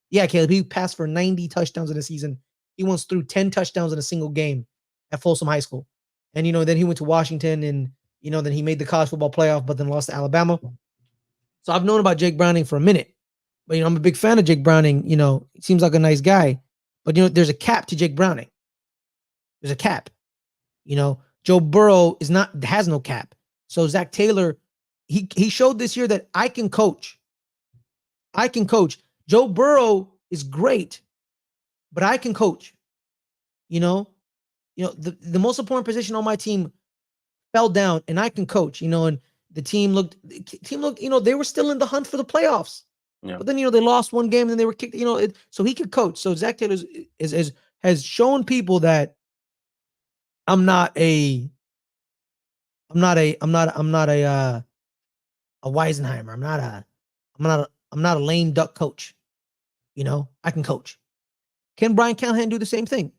Yeah, Caleb, he passed for 90 touchdowns in a season. He once threw 10 touchdowns in a single game at Folsom High School. And, then he went to Washington and, then he made the college football playoff, but then lost to Alabama. So I've known about Jake Browning for a minute. But, I'm a big fan of Jake Browning. He seems like a nice guy. But, there's a cap to Jake Browning. There's a cap. Joe Burrow has no cap. So Zach Taylor, he showed this year that I can coach. I can coach. Joe Burrow is great, but I can coach. The most important position on my team fell down, and I can coach. And the team looked. They were still in the hunt for the playoffs. Yeah. But then they lost one game, and then they were kicked. So he could coach. So Zach Taylor has shown people that I'm not a Weisenheimer. I'm not a lame duck coach. I can coach. Can Brian Callahan do the same thing?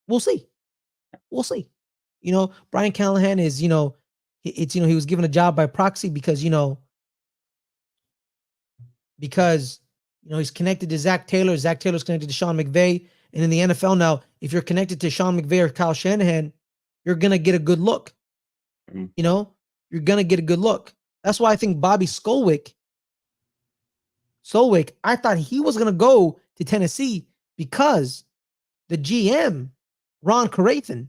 We'll see. Brian Callahan is, he was given a job by proxy because he's connected to Zach Taylor. Zach Taylor's connected to Sean McVay. And in the NFL now, if you're connected to Sean McVay or Kyle Shanahan, you're going to get a good look. You're going to get a good look. That's why I think Bobby Stolwick, I thought he was going to go to Tennessee because the GM, Ron Carathan,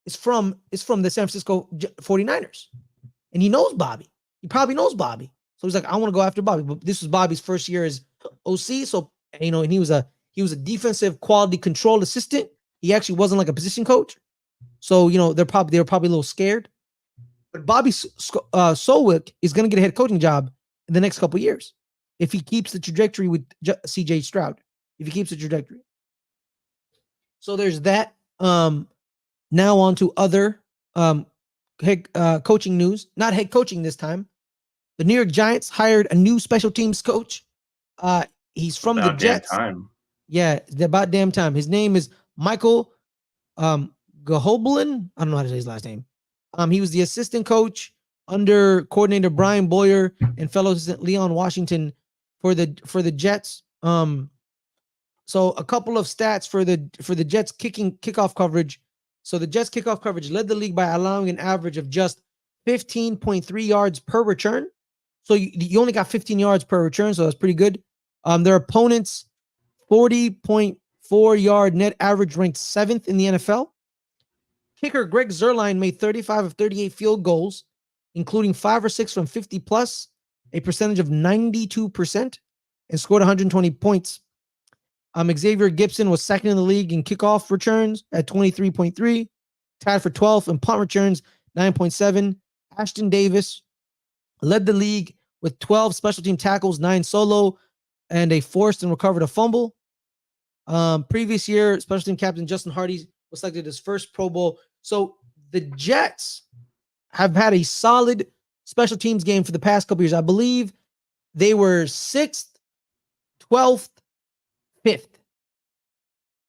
is from the San Francisco 49ers. And he knows Bobby. He probably knows Bobby. So he's like, I want to go after Bobby. But this was Bobby's first year as OC. So, and he was a defensive quality control assistant. He actually wasn't like a position coach. So, they were probably a little scared. But Bobby Solwick is going to get a head coaching job in the next couple of years if he keeps the trajectory with CJ Stroud. If he keeps the trajectory. So there's that. Now on to other head coaching news. Not head coaching this time. The New York Giants hired a new special teams coach. He's from About the Jets. damn time. Yeah, it's about damn time. His name is Michael Gahoblin. I don't know how to say his last name. He was the assistant coach under coordinator Brian Boyer and fellow assistant Leon Washington for the Jets. So a couple of stats for the Jets kickoff coverage. So the Jets kickoff coverage led the league by allowing an average of just 15.3 yards per return. So you only got 15 yards per return, so that's pretty good. Their opponents 40.4 yard net average, ranked 7th in the NFL. Kicker Greg Zuerlein made 35 of 38 field goals, including 5 or 6 from 50 plus, a percentage of 92%, and scored 120 points. Xavier Gibson was second in the league in kickoff returns at 23.3, tied for 12th in punt returns, 9.7. Ashton Davis led the league with 12 special team tackles, 9 solo, and a forced and recovered a fumble. Previous year, special team captain Justin Hardy was selected as first Pro Bowl. So the Jets have had a solid special teams game for the past couple years. I believe they were 6th, 12th, 5th.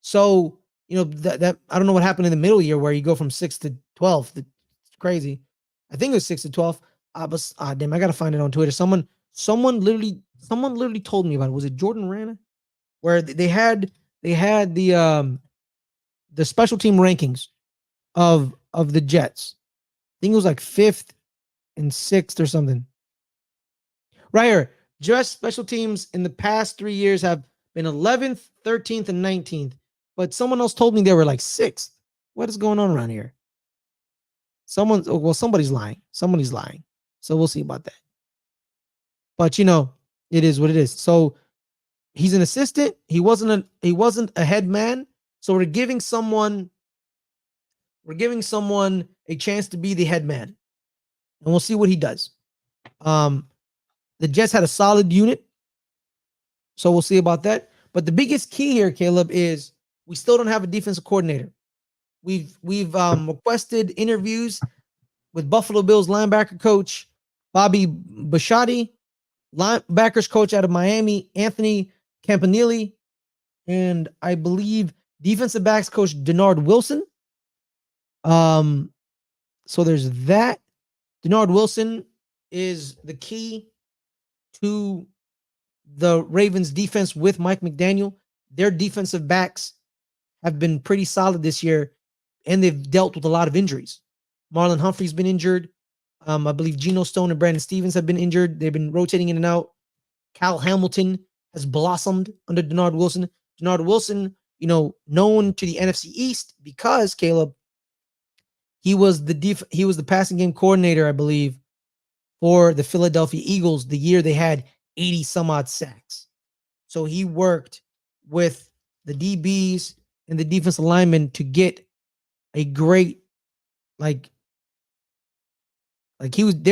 So, that I don't know what happened in the middle year where you go from 6th to 12th. It's crazy. I think it was 6th to 12th. Damn, I gotta find it on Twitter. Someone literally told me about it. Was it Jordan Rana? Where they had the special team rankings of the Jets. I think it was like 5th and 6th or something. Right here. Jets special teams in the past 3 years have been 11th, 13th, and 19th. But someone else told me they were like 6th. What is going on around here? Somebody's lying. Somebody's lying. So we'll see about that. But it is what it is. So he's an assistant. He wasn't a head man. So we're giving someone a chance to be the head man. And we'll see what he does. The Jets had a solid unit. So we'll see about that. But the biggest key here, Caleb, is we still don't have a defensive coordinator. We've requested interviews with Buffalo Bills linebacker coach Bobby Bisciotti, linebackers coach out of Miami, Anthony Campanile, and I believe defensive backs coach Denard Wilson. So there's that. Denard Wilson is the key to the Ravens defense with Mike McDaniel. Their defensive backs have been pretty solid this year, and they've dealt with a lot of injuries. Marlon Humphrey's been injured. I believe Geno Stone and Brandon Stevens have been injured. They've been rotating in and out. Kyle Hamilton has blossomed under Denard Wilson. Denard Wilson, known to the NFC East because, Caleb, he was the passing game coordinator, I believe, for the Philadelphia Eagles the year they had 80 some odd sacks. So he worked with the DBs and the defensive linemen to get a great, they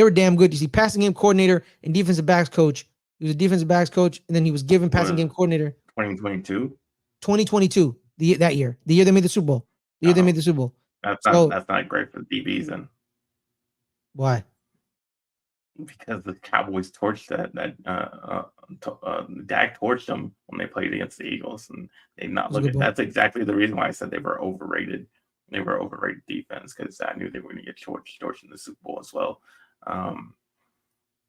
were damn good. You see, passing game coordinator and defensive backs coach. He was a defensive backs coach, and then he was given passing game coordinator. 2022? 2022, that year. The year they made the Super Bowl. They made the Super Bowl. That's not great for the DBs then. Why? Because the Cowboys torched Dak torched them when they played against the Eagles, and they not look at. That's exactly the reason why I said they were overrated. They were overrated defense because I knew they were going to get torched in the Super Bowl as well.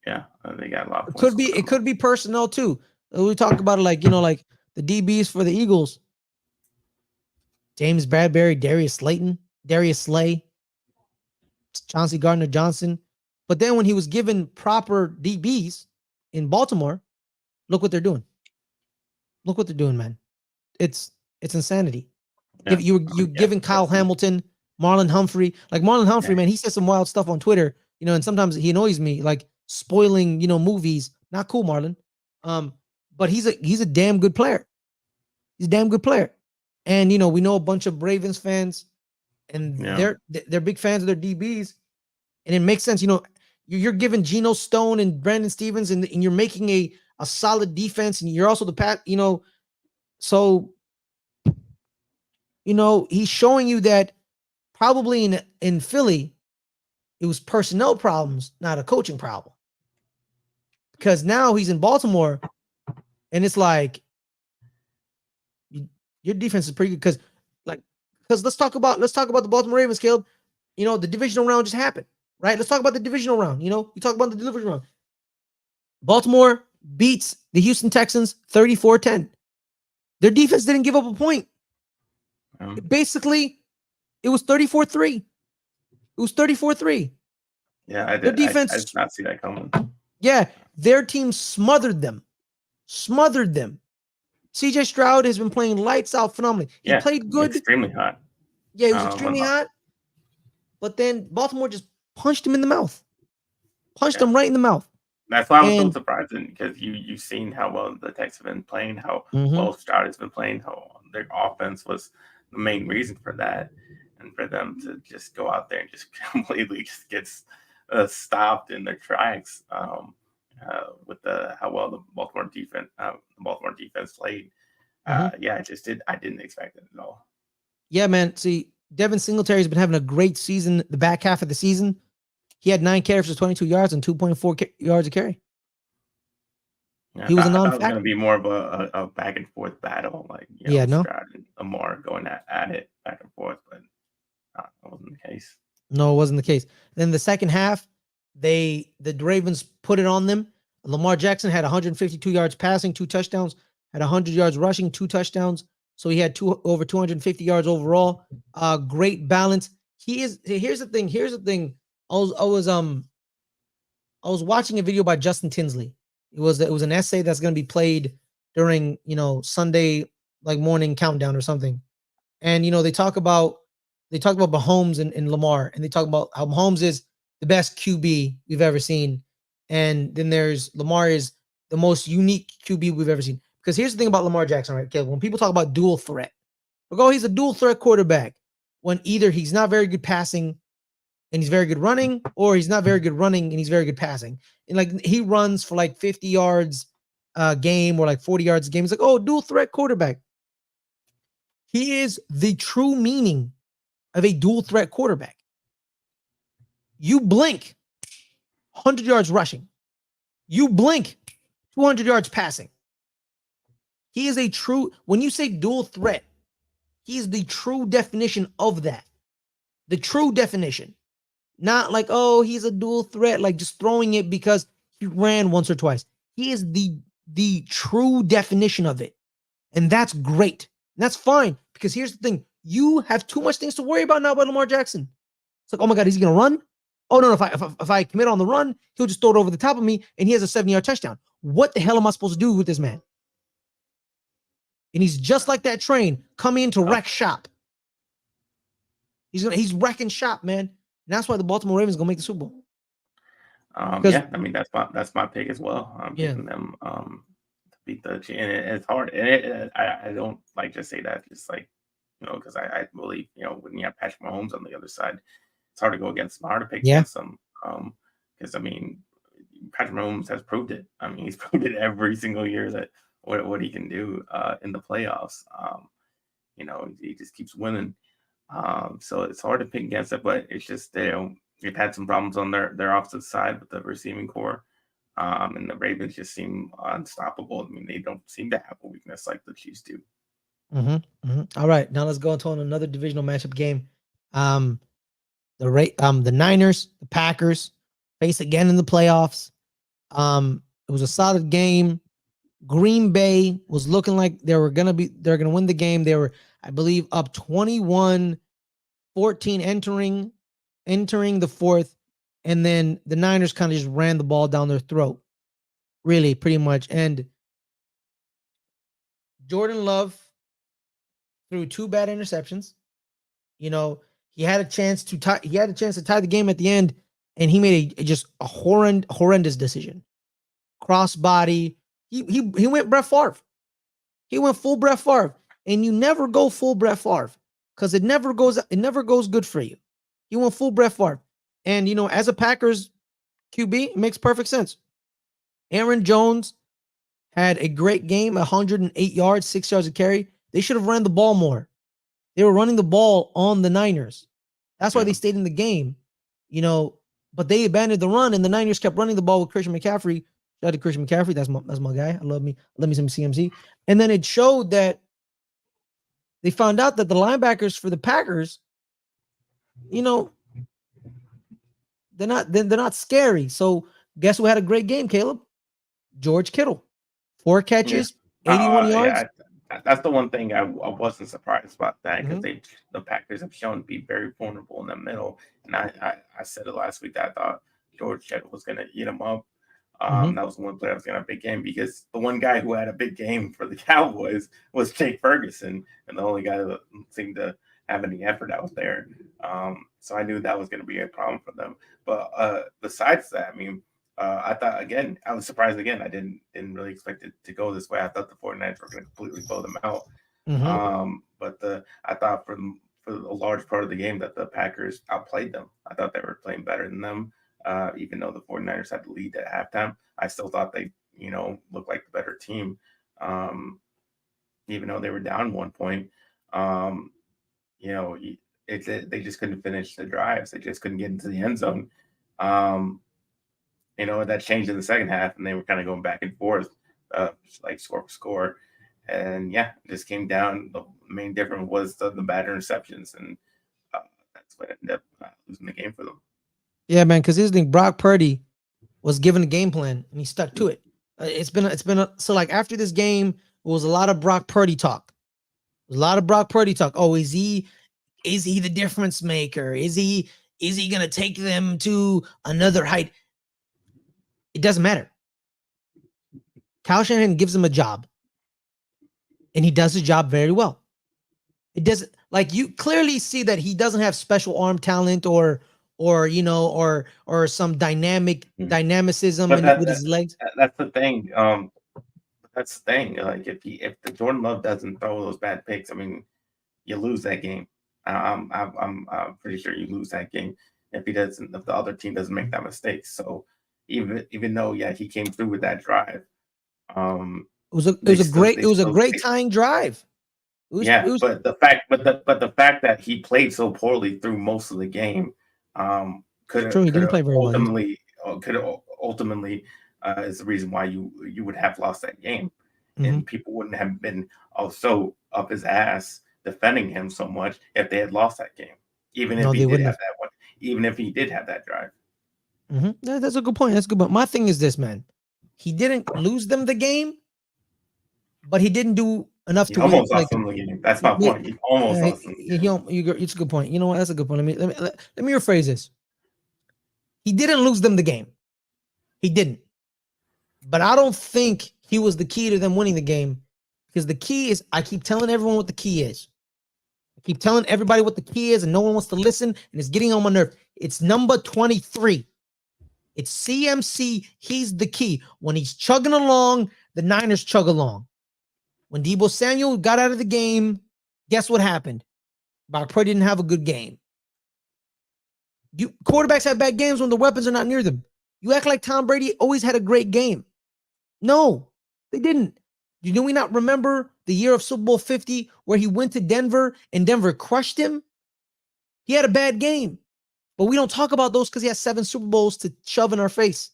They got a lot of points. It could be personnel too. We talk about it like the DBs for the Eagles. James Bradbury, Darius Slay, Chauncey Gardner-Johnson. But then when he was given proper DBs in Baltimore, look what they're doing. Look what they're doing, man. It's insanity. Yeah. You're giving Kyle Hamilton, Marlon Humphrey. Like Marlon Humphrey, man, he says some wild stuff on Twitter, and sometimes he annoys me, like spoiling, movies. Not cool, Marlon. But he's a damn good player. He's a damn good player. And we know a bunch of Ravens fans, and they're big fans of their DBs. And it makes sense. You're giving Geno Stone and Brandon Stevens, and you're making a solid defense, and you're also the pat. So he's showing you that probably in Philly, it was personnel problems, not a coaching problem. Because now he's in Baltimore, and it's like your defense is pretty good. Because let's talk about the Baltimore Ravens, Caleb. The divisional round just happened, right? Let's talk about the divisional round. You talk about the divisional round. Baltimore beats the Houston Texans 34-10. Their defense didn't give up a point. Basically, it was 34-3. It was 34-3. Yeah, I did. Their defense, I did not see that coming. Yeah, their team smothered them. CJ Stroud has been playing lights out phenomenally. He played good. Extremely hot. Yeah, he was extremely hot. But then Baltimore just punched him in the mouth. Punched him right in the mouth. That's why I was so surprised, because you've seen how well the Texans have been playing, how well Stroud has been playing, how their offense was the main reason for that, and for them to just go out there and just completely just gets stopped in their tracks with how well the Baltimore defense played. I didn't expect it at all. Yeah, man. See, Devin Singletary's been having a great season. The back half of the season, he had 9 carries for 22 yards and 2.4 yards a carry. Yeah, he was a non-factor. I thought it was going to be more of a back and forth battle, Stroud and Lamar going at it back and forth, but that wasn't the case. No, it wasn't the case. Then the second half, the Ravens put it on them. Lamar Jackson had 152 yards passing, 2 touchdowns, had 100 yards rushing, 2 touchdowns. So he had over 250 yards overall. Great balance. Here's the thing. I was watching a video by Justin Tinsley. It was an essay that's going to be played during Sunday morning countdown or something. And they talk about Mahomes and Lamar, and they talk about how Mahomes is the best QB we've ever seen, and then there's Lamar is the most unique QB we've ever seen. Because here's the thing about Lamar Jackson, right? When people talk about dual threat, he's a dual threat quarterback when either he's not very good passing and he's very good running, or he's not very good running and he's very good passing. And he runs for 50 yards a game or 40 yards a game. It's dual threat quarterback. He is the true meaning of a dual threat quarterback. You blink, 100 yards rushing. You blink, 200 yards passing. He is when you say dual threat, he is the true definition of that. The true definition. Not he's a dual threat, just throwing it because he ran once or twice. He is the true definition of it. And that's great. And that's fine, because here's the thing. You have too much things to worry about now about Lamar Jackson. It's oh my God, is he going to run? Oh, no, if I commit on the run, he'll just throw it over the top of me, and he has a 70-yard touchdown. What the hell am I supposed to do with this man? And he's just like that train coming in to wreck shop. He's wrecking shop, man. And that's why the Baltimore Ravens going to make the Super Bowl. That's my pick as well. I'm picking them to beat the, and it's hard. And I don't just say that just because I believe, when you have Patrick Mahomes on the other side, it's hard to go against them, hard to pick against them. Because Patrick Mahomes has proved it. He's proved it every single year that what he can do in the playoffs. He just keeps winning. So it's hard to pick against it, but it's just they've had some problems on their offensive side with the receiving core. And the Ravens just seem unstoppable. They don't seem to have a weakness like the Chiefs do. All right, now let's go into another divisional matchup game. The Niners, the Packers face again in the playoffs. It was a solid game. Green Bay was looking like they're gonna win the game. They were, I believe, up 21-14 entering the fourth, and then the Niners kind of just ran the ball down their throat, really, pretty much. And Jordan Love threw 2 bad interceptions. He had a chance to tie the game at the end, and he made a horrendous decision. Crossbody. He went Brett Favre. He went full Brett Favre, and you never go full Brett Favre because it never goes good for you. He went full Brett Favre. And, as a Packers QB, it makes perfect sense. Aaron Jones had a great game, 108 yards, 6 yards a carry. They should have ran the ball more. They were running the ball on the Niners. That's why they stayed in the game, but they abandoned the run, and the Niners kept running the ball with Christian McCaffrey. Shout out to Christian McCaffrey. That's my guy. I love me some CMC. And then it showed that they found out that the linebackers for the Packers, they're not scary. So guess who had a great game, Caleb? George Kittle. 4 catches, 81 yards. Yeah, that's the one thing I wasn't surprised about that, because the Packers have shown to be very vulnerable in the middle. And I said it last week that I thought George Kittle was going to eat him up. That was the one player that was going to have a big game, because the one guy who had a big game for the Cowboys was Jake Ferguson, and the only guy that seemed to have any effort out there. So I knew that was going to be a problem for them. But besides that, I mean, I thought, again, I was surprised again. I didn't really expect it to go this way. I thought the 49ers were going to completely blow them out. But I thought for a large part of the game that the Packers outplayed them. I thought they were playing better than them. Even though the 49ers had the lead at halftime, I still thought they, looked like the better team. Even though they were down 1 point, they just couldn't finish the drives. They just couldn't get into the end zone. That changed in the second half, and they were kind of going back and forth, like score for score. And it just came down. The main difference was the bad interceptions, and that's what ended up losing the game for them. Yeah, man, because his thing, Brock Purdy was given a game plan, and he stuck to it. So like after this game, it was a lot of Brock Purdy talk. Oh, is he the difference maker? Is he gonna take them to another height? It doesn't matter. Kyle Shanahan gives him a job, and he does his job very well. It doesn't, like, you clearly see that he doesn't have special arm talent or some dynamicism with his legs. That's the thing. That's the thing. Like if the Jordan Love doesn't throw those bad picks, I mean, you lose that game. I'm pretty sure you lose that game if the other team doesn't make that mistake. So even though he came through with that drive, it was a great tying drive. But the fact that he played so poorly through most of the game, could ultimately is the reason why you would have lost that game, and people wouldn't have been so up his ass defending him so much if they had lost that game, even if he did have that one, even if he did have that drive. Yeah, that's a good point. But my thing is this, man. He didn't lose them the game, but he didn't do enough to almost lost them the game. That's my point. He almost lost them. It's a good point. You know what? That's a good point. Let me rephrase this. He didn't lose them the game. He didn't. But I don't think he was the key to them winning the game, because the key is, I keep telling everyone what the key is. I keep telling everybody what the key is, and no one wants to listen, and it's getting on my nerve. It's number 23. It's CMC. He's the key. When he's chugging along, the Niners chug along. When Deebo Samuel got out of the game, guess what happened? Brock Purdy didn't have a good game. Quarterbacks have bad games when the weapons are not near them. You act like Tom Brady always had a great game. No, they didn't. Do we not remember the year of Super Bowl 50 where he went to Denver and Denver crushed him? He had a bad game. But we don't talk about those because he has 7 Super Bowls to shove in our face.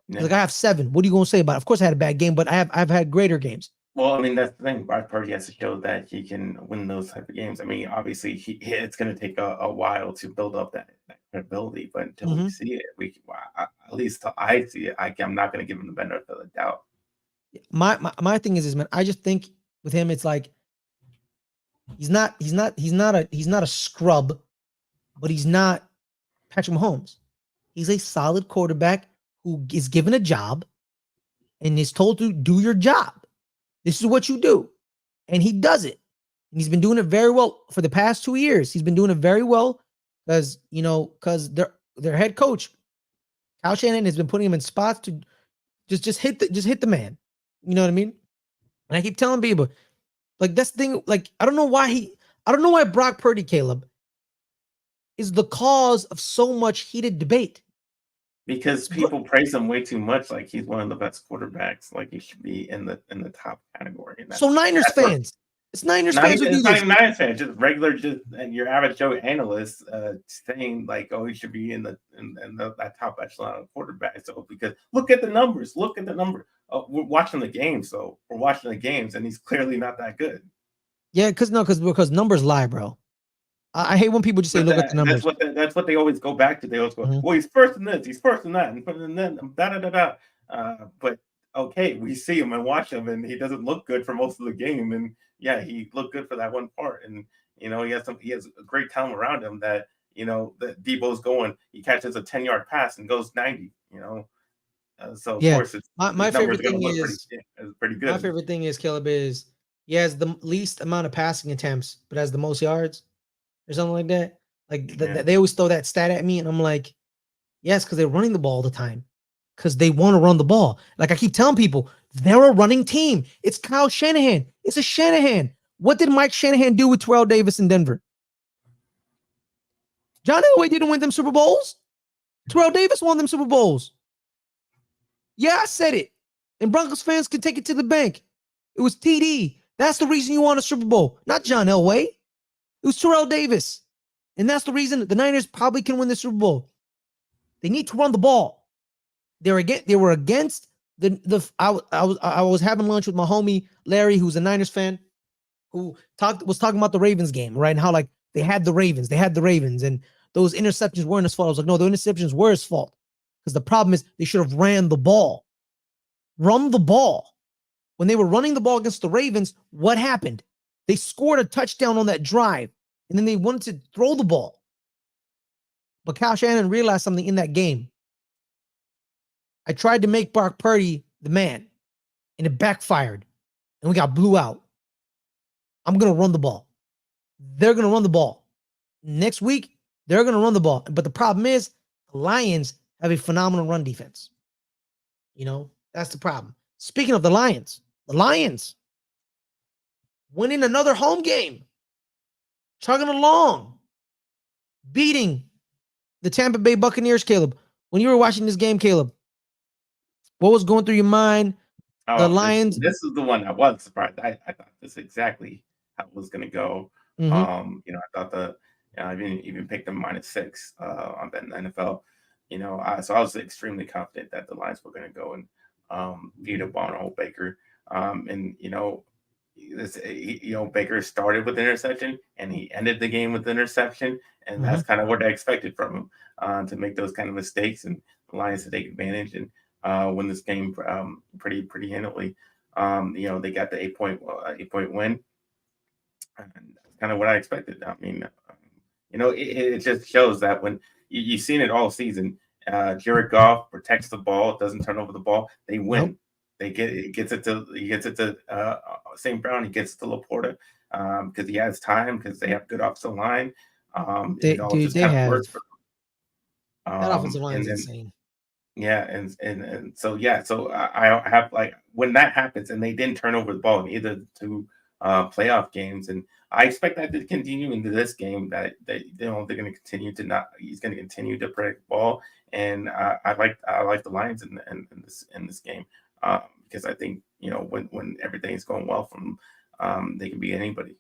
Like, I have 7. What are you going to say about it? Of course I had a bad game, but I've had greater games. Well, I mean, that's the thing. Brock Purdy has to show that he can win those type of games. I mean, obviously, it's going to take a while to build up that credibility, but until we see it, at least I see it. I'm not going to give him the benefit of the doubt. My thing is this, man. I just think with him, it's like he's not a scrub, but he's not Patrick Mahomes. He's a solid quarterback who is given a job and is told to do your job. This is what you do. And he does it. And he's been doing it very well for the past 2 years. He's been doing it very well because their head coach, Kyle Shanahan, has been putting him in spots to just hit the man. You know what I mean? And I keep telling people, like, that's the thing. Like, I don't know why Brock Purdy, Caleb, is the cause of so much heated debate. Because people praise him way too much, like he's one of the best quarterbacks, like he should be in the top category. And So Niners that's what fans, it's Niners not fans even who do it's not this. even Niners fans, just regular, just your average Joe analyst saying like, oh, he should be in that top echelon of quarterback. So because look at the numbers, Oh, we're watching the games, and he's clearly not that good. Yeah, because numbers lie, bro. I hate when people just say, But look at the numbers. that's what they always go back to. They always go, well, he's first in this, he's first in that, and then da da da da. But okay, we see him and watch him, and he doesn't look good for most of the game. And yeah, he looked good for that one part, and he has a great talent around him that that Debo's going, he catches a 10-yard pass and goes 90. So of Yeah, course my his numbers favorite are going thing to look is pretty my good. favorite thing is Caleb is he has the least amount of passing attempts, but has the most yards or something like that. Like they always throw that stat at me, and I'm like, yes, because they're running the ball all the time. Because they want to run the ball. Like I keep telling people, they're a running team. It's Kyle Shanahan. It's a Shanahan. What did Mike Shanahan do with Terrell Davis in Denver? John Elway didn't win them Super Bowls. Terrell Davis won them Super Bowls. Yeah, I said it. And Broncos fans can take it to the bank. It was TD. That's the reason you won a Super Bowl, not John Elway. It was Terrell Davis. And that's the reason the Niners probably can win the Super Bowl. They need to run the ball. They were against I was having lunch with my homie Larry, who's a Niners fan, who was talking about the Ravens game, right? And how like they had the Ravens, and those interceptions weren't his fault. I was like, no, the interceptions were his fault. Because the problem is they should have ran the ball. Run the ball. When they were running the ball against the Ravens, what happened? They scored a touchdown on that drive, and then they wanted to throw the ball. But Kyle Shanahan realized something in that game. I tried to make Brock Purdy the man, and it backfired, and we got blew out. I'm going to run the ball. They're going to run the ball. Next week, they're going to run the ball. But the problem is, the Lions have a phenomenal run defense. That's the problem. Speaking of the Lions winning another home game, chugging along, beating the Tampa Bay Buccaneers, Caleb. When you were watching this game, Caleb, what was going through your mind? The Oh, Lions. this is the one I was surprised. I thought this is exactly how it was going to go. I thought I even picked them -6 on bet in the NFL. So I was extremely confident that the Lions were going to go and beat up on old Baker. Baker started with interception and he ended the game with interception, and that's kind of what I expected from him, to make those kind of mistakes, and the Lions to take advantage and win this game pretty handily. They got the 8-point win, and that's kind of what I expected. I mean, it just shows that when you've seen it all season, Jared Goff protects the ball, doesn't turn over the ball, they win. Nope. He gets it to St. Brown, he gets it to Laporta because he has time, because they have good offensive line. It all just kind of works for them. That offensive line is insane. Yeah, and so I have, like, when that happens and they didn't turn over the ball in either two playoff games, and I expect that to continue into this game. That they're going to continue to not. He's going to continue to protect the ball, and I like the Lions in this game because I think when everything is going well from they can beat anybody.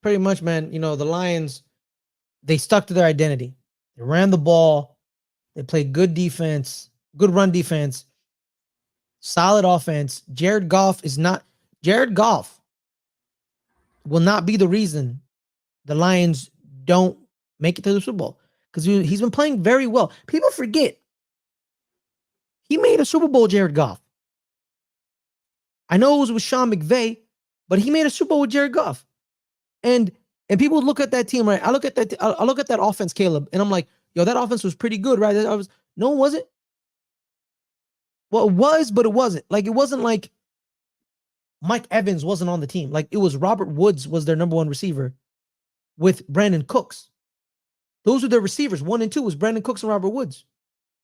Pretty much, man. The Lions, they stuck to their identity. They ran the ball. They played good defense, good run defense, solid offense. Jared Goff will not be the reason the Lions don't make it to the Super Bowl, because he's been playing very well. People forget he made a Super Bowl, Jared Goff. I know it was with Sean McVay, but he made a Super Bowl with Jared Goff. And people look at that team, right? I look at that offense, Caleb, and I'm like, yo, that offense was pretty good, right? No, it wasn't. Well, it was, but it wasn't. Like, it wasn't like Mike Evans wasn't on the team. Like, it was Robert Woods was their number one receiver with Brandon Cooks. Those were their receivers. 1 and 2 was Brandon Cooks and Robert Woods.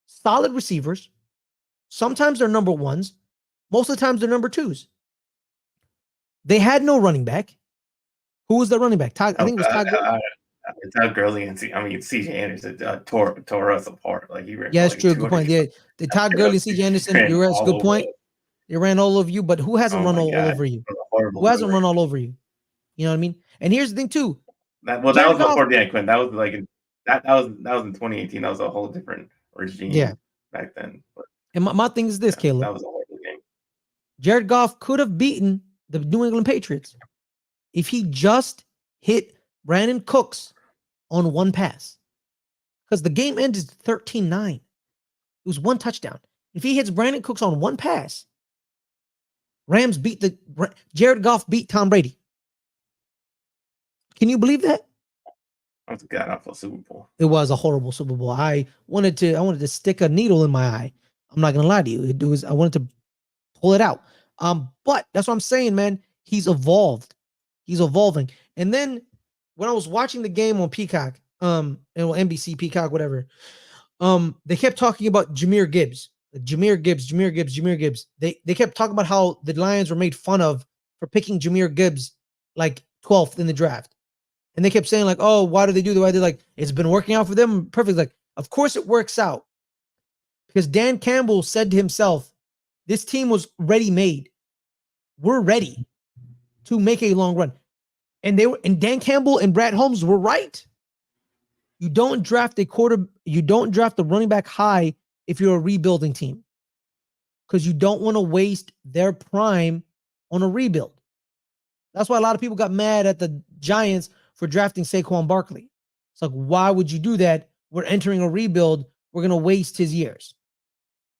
Solid receivers. Sometimes they're number ones. Most of the times they're number twos. They had no running back. Who was the running back? Todd, I think it was Todd. Todd Gurley and CJ Anderson tore us apart. Like he ran Yeah, for that's like true. Good 200 point. Yeah, the Todd Gurley and CJ Anderson. You're right. Good point. They ran all over you, but who hasn't Oh run my all God. over you? Horrible Who hasn't memory. run all over you? You know what I mean? And here's the thing too. That was before Dan Quinn. That was like that was in 2018. That was a whole different regime back then. But, and my thing is this, Caleb. That was a horrible game. Jared Goff could have beaten the New England Patriots if he just hit Brandon Cooks on one pass. Because the game ended 13-9. It was one touchdown. If he hits Brandon Cooks on one pass, Jared Goff beat Tom Brady. Can you believe that? That was a god awful Super Bowl. It was a horrible Super Bowl. I wanted to stick a needle in my eye. I'm not gonna lie to you. I wanted to pull it out. But that's what I'm saying, man. He's evolved. He's evolving. And then when I was watching the game on Peacock, and NBC, Peacock, whatever, they kept talking about Jahmyr Gibbs. Jahmyr Gibbs. They kept talking about how the Lions were made fun of for picking Jahmyr Gibbs like 12th in the draft. And they kept saying, like, oh, why do they do the way they like? It's been working out for them. Perfect. Like, of course it works out. Because Dan Campbell said to himself, this team was ready-made. We're ready to make a long run. And Dan Campbell and Brad Holmes were right. You don't draft a running back high if you're a rebuilding team. Because you don't want to waste their prime on a rebuild. That's why a lot of people got mad at the Giants for drafting Saquon Barkley. It's like, why would you do that? We're entering a rebuild. We're going to waste his years.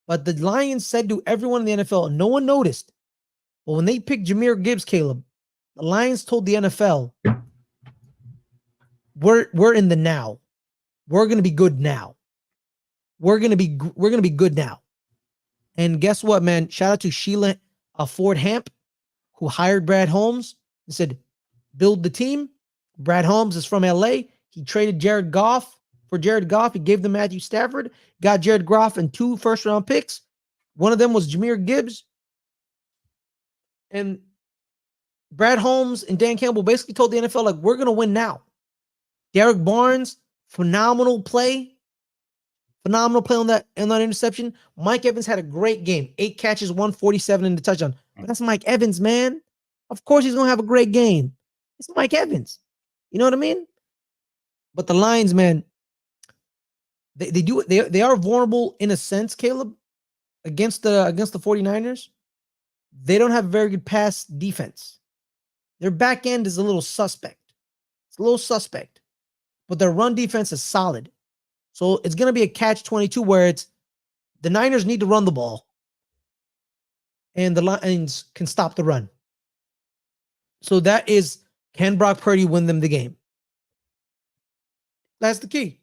But the Lions said to everyone in the NFL, and no one noticed, but when they picked Jahmyr Gibbs, Caleb, the Lions told the NFL, we're in the now. We're going to be good now. We're going to be good now. And guess what, man? Shout out to Sheila Ford Hamp, who hired Brad Holmes and said, build the team. Brad Holmes is from LA. He traded Jared Goff for Jared Goff. He gave them Matthew Stafford, got Jared Goff and 2 first-round picks. One of them was Jahmyr Gibbs. And Brad Holmes and Dan Campbell basically told the NFL, like, we're going to win now. Derek Barnes, phenomenal play on that interception. Mike Evans had a great game. 8 catches, 147 in the touchdown. But that's Mike Evans, man. Of course he's going to have a great game. It's Mike Evans. You know what I mean? But the Lions, man, they are vulnerable in a sense, Caleb, against the 49ers. They don't have very good pass defense. Their back end is a little suspect. It's a little suspect. But their run defense is solid. So it's going to be a catch-22 where it's the Niners need to run the ball and the Lions can stop the run. So that is, can Brock Purdy win them the game? That's the key.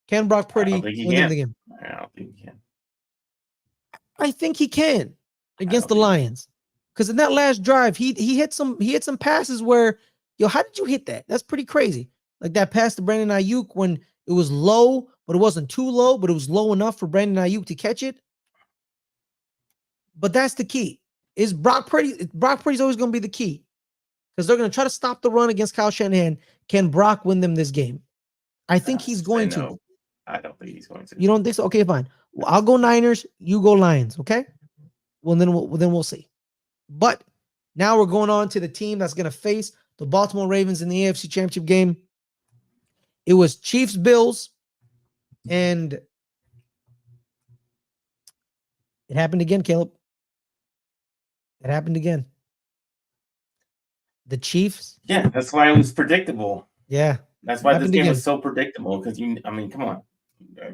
Can Brock Purdy win them the game? I don't think he can. I think he can against the Lions. Because in that last drive, he hit some passes where, how did you hit that? That's pretty crazy. Like that pass to Brandon Ayuk when it was low, but it wasn't too low, but it was low enough for Brandon Ayuk to catch it. But that's the key. Is Brock Purdy's always going to be the key. Because they're going to try to stop the run against Kyle Shanahan. Can Brock win them this game? I think he's going to. I don't think he's going to. You don't think so? Okay, fine. Well, I'll go Niners. You go Lions. Okay. Well, then we'll see. But now we're going on to the team that's going to face the Baltimore Ravens in the AFC Championship game. It was Chiefs Bills, and it happened again, Caleb. It happened again. The Chiefs. Yeah, that's why it was predictable. Yeah. That's why this game was so predictable. Because come on.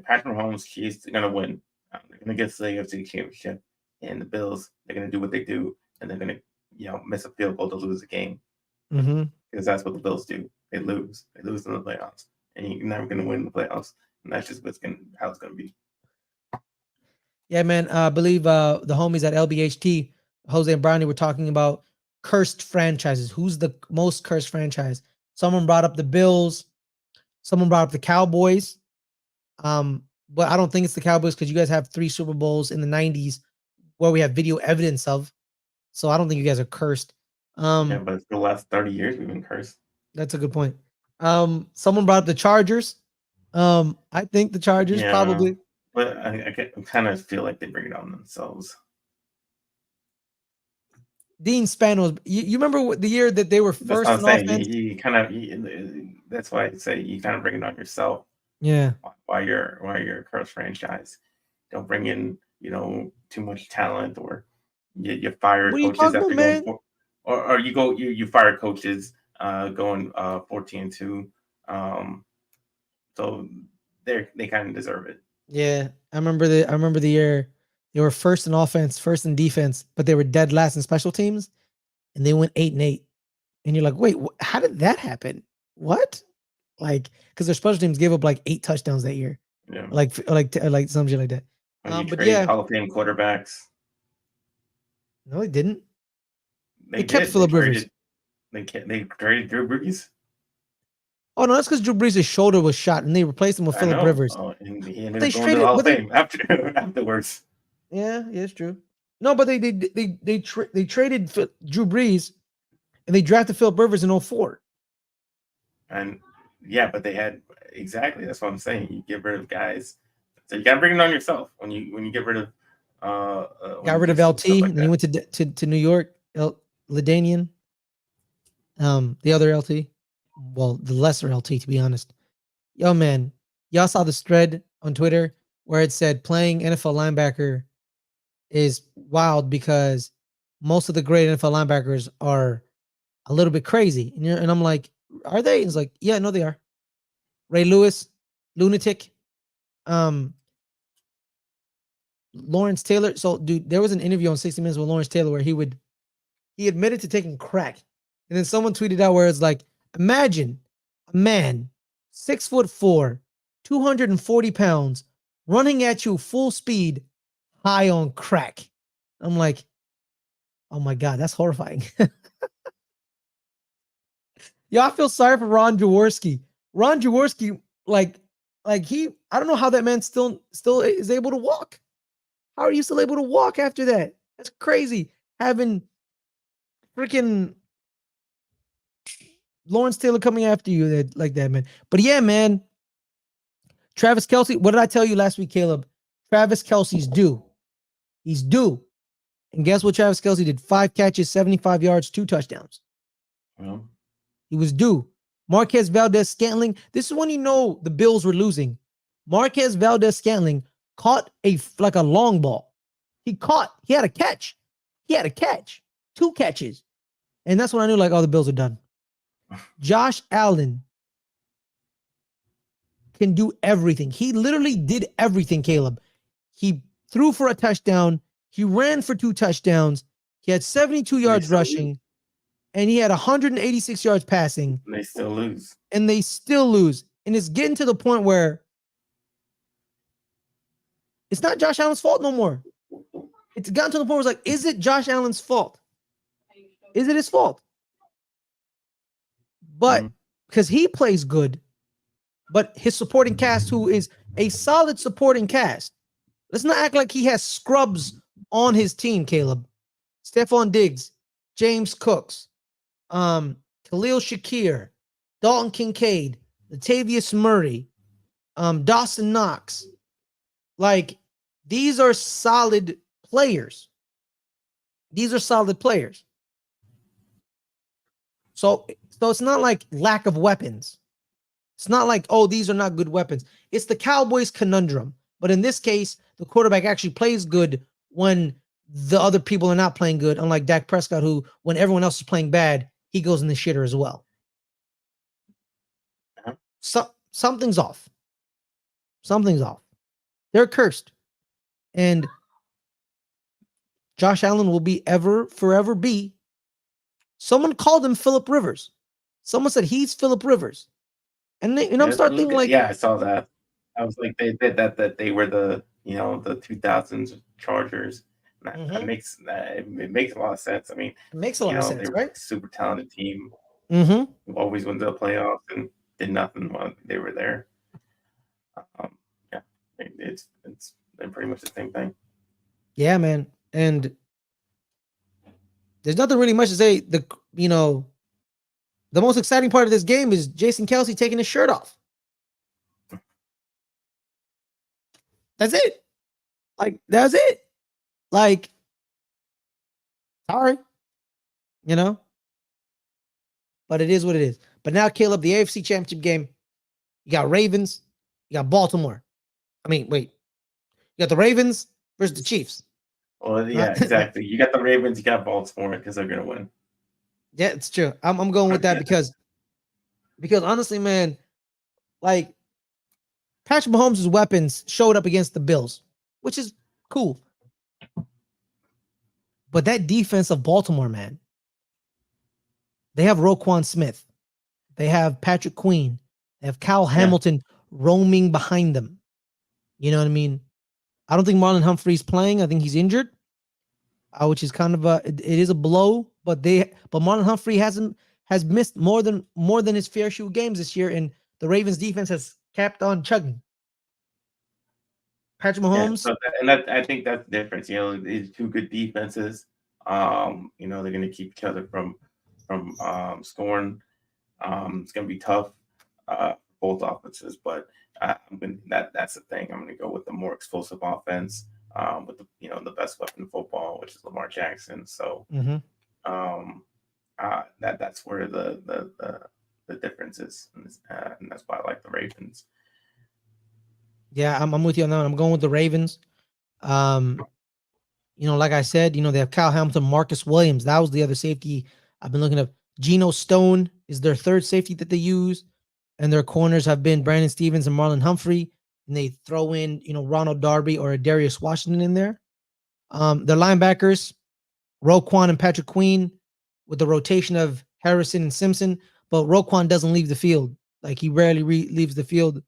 Patrick Mahomes, he's going to win. They're going to get to the AFC Championship. And the Bills, they're going to do what they do. And they're going to, miss a field goal to lose a game. Mm-hmm. Because that's what the Bills do. They lose. They lose in the playoffs. And you're never going to win the playoffs. And that's just how it's going to be. Yeah, man. I believe the homies at LBHT, Jose and Brownie, were talking about cursed franchises. Who's the most cursed franchise? Someone brought up the Bills. Someone brought up the Cowboys. But I don't think it's the Cowboys because you guys have 3 Super Bowls in the 90s where we have video evidence of. So I don't think you guys are cursed. Yeah, but for the last 30 years, we've been cursed. That's a good point. Someone brought up the Chargers. I think the Chargers Yeah, probably. but I kind of feel like they bring it on themselves. Dean Spanos. You remember the year that they were That's what first I'm in saying. offense? You kind of that's why I say you kind of bring it on yourself. Yeah. Why you're a cursed franchise. Don't bring in too much talent, or you fire What are you coaches talking about, after going man? for, or you fire coaches going 14-2. Um, so they kind of deserve it. Yeah, I remember the year they were first in offense, first in defense, but they were dead last in special teams, and they went 8-8. And you're like, wait, how did that happen? What? Like, because their special teams gave up like 8 touchdowns that year, Yeah, like some shit like that. when you But trade yeah, Hall of Fame quarterbacks, no, they didn't. They they kept did. They Philip Rivers. traded. They traded Drew Brees. Oh no, that's because Drew Brees' shoulder was shot, and they replaced him with I Philip know. Rivers. Oh, and he But ended they up going to the traded, Hall of but they Fame afterwards. yeah, it's true. No, but they traded Drew Brees, and they drafted Philip Rivers in 04. And yeah, but they had exactly. That's what I'm saying. You get rid of guys, so you got to bring it on yourself when you get rid of when Got you rid do of stuff LT, like and then he that. went to New York. Ladanian, the other LT, well, the lesser LT, to be honest. Yo, man, y'all saw this thread on Twitter where it said playing NFL linebacker is wild because most of the great NFL linebackers are a little bit crazy, and I'm like, are they? And it's like, yeah, no, they are. Ray Lewis, lunatic. Um, Lawrence Taylor. So, dude, there was an interview on 60 Minutes with Lawrence Taylor where he admitted to taking crack. And then someone tweeted out where it's like, imagine a man, 6'4", 240 pounds, running at you full speed, high on crack. I'm like, oh my God, that's horrifying. Yeah, I feel sorry for Ron Jaworski. Ron Jaworski, I don't know how that man still is able to walk. How are you still able to walk after that? That's crazy. Having freaking Lawrence Taylor coming after you like that, man. But yeah, man. Travis Kelce, what did I tell you last week, Caleb? Travis Kelce's due. He's due. And guess what Travis Kelce did? 5 catches, 75 yards, 2 touchdowns. Well, He was due. Marquez Valdez-Scantling. This is when you know the Bills were losing. Marquez Valdez-Scantling caught a long ball. He had a catch. He had a catch. 2 catches. And that's when I knew, like, oh, the Bills are done. Josh Allen can do everything. He literally did everything, Caleb. He threw for a touchdown. He ran for 2 touchdowns. He had 72 they yards still lose. rushing, and he had 186 yards passing, And they still lose. and they still lose. And it's getting to the point where it's not Josh Allen's fault no more. It's gotten to the point where it's like, is it Josh Allen's fault? Is it his fault? But because he plays good, but his supporting cast, who is a solid supporting cast, let's not act like he has scrubs on his team, Caleb. Stephon Diggs, James Cooks, Khalil Shakir, Dalton Kincaid, Latavius Murray, Dawson Knox. Like, these are solid players. These are solid players. So it's not like lack of weapons. It's not like, oh, these are not good weapons. It's the Cowboys conundrum. But in this case, the quarterback actually plays good when the other people are not playing good, unlike Dak Prescott, who, when everyone else is playing bad, he goes in the shitter as well. So something's off. Something's off. They're cursed. And Josh Allen will forever be. Someone called him Philip Rivers. Someone said he's Philip Rivers. And I'm starting thinking like, Yeah, I saw that. I was like, they did that they were the 2000s Chargers. That makes it makes a lot of sense. I mean, it makes a lot of they sense, were right? a super talented team Mm-hmm. who always went to the playoffs and did nothing while they were there. Yeah, it's pretty much the same thing. Yeah, man. And there's nothing really much to say. the most exciting part of this game is Jason Kelce taking his shirt off. That's it. Like, that's it. Like, sorry, you know, but it is what it is. But now, Caleb, the AFC Championship game, you got Ravens, you got Baltimore. I mean, wait, you got the Ravens versus the Chiefs. Well, yeah, exactly. You got the Ravens, you got Baltimore because they're gonna win. Yeah, it's true. I'm going with that because honestly, man, like Patrick Mahomes' weapons showed up against the Bills, which is cool. But that defense of Baltimore, man, they have Roquan Smith, they have Patrick Queen, they have Kyle Hamilton roaming behind them. You know what I mean? I don't think Marlon Humphrey's playing. I think he's injured, which is kind of it is a blow. But Marlon Humphrey has missed more than his fair share of games this year, and the Ravens defense has kept on chugging. Patrick Mahomes, I think that's the difference. You know, these two good defenses. You know, they're going to keep each other from scoring. It's going to be tough both offenses, but that's the thing. I'm going to go with the more explosive offense with the best weapon in football, which is Lamar Jackson. So that's where the difference is, and that's why I like the Ravens. Yeah, I'm with you on that one. I'm going with the Ravens. Like I said, they have Kyle Hamilton, Marcus Williams. That was the other safety I've been looking at. Geno Stone is their third safety that they use, and their corners have been Brandon Stevens and Marlon Humphrey. And they throw in, Ronald Darby or Darius Washington in there. Their linebackers, Roquan and Patrick Queen, with the rotation of Harrison and Simpson. But Roquan doesn't leave the field. Like, he rarely leaves the field.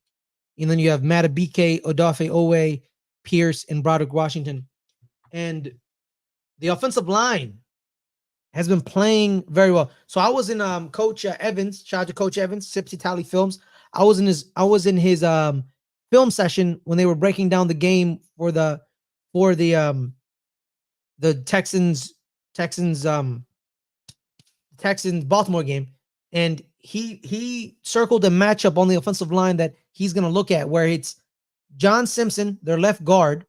And then you have Matabike, Odafe Owe, Pierce, and Broderick Washington. And the offensive line has been playing very well. So I was in Coach Evans, shout out to Coach Evans, Sipsy Tally Films. I was in his film session when they were breaking down the game for the Texans Baltimore game. And he circled a matchup on the offensive line that he's going to look at, where it's John Simpson, their left guard,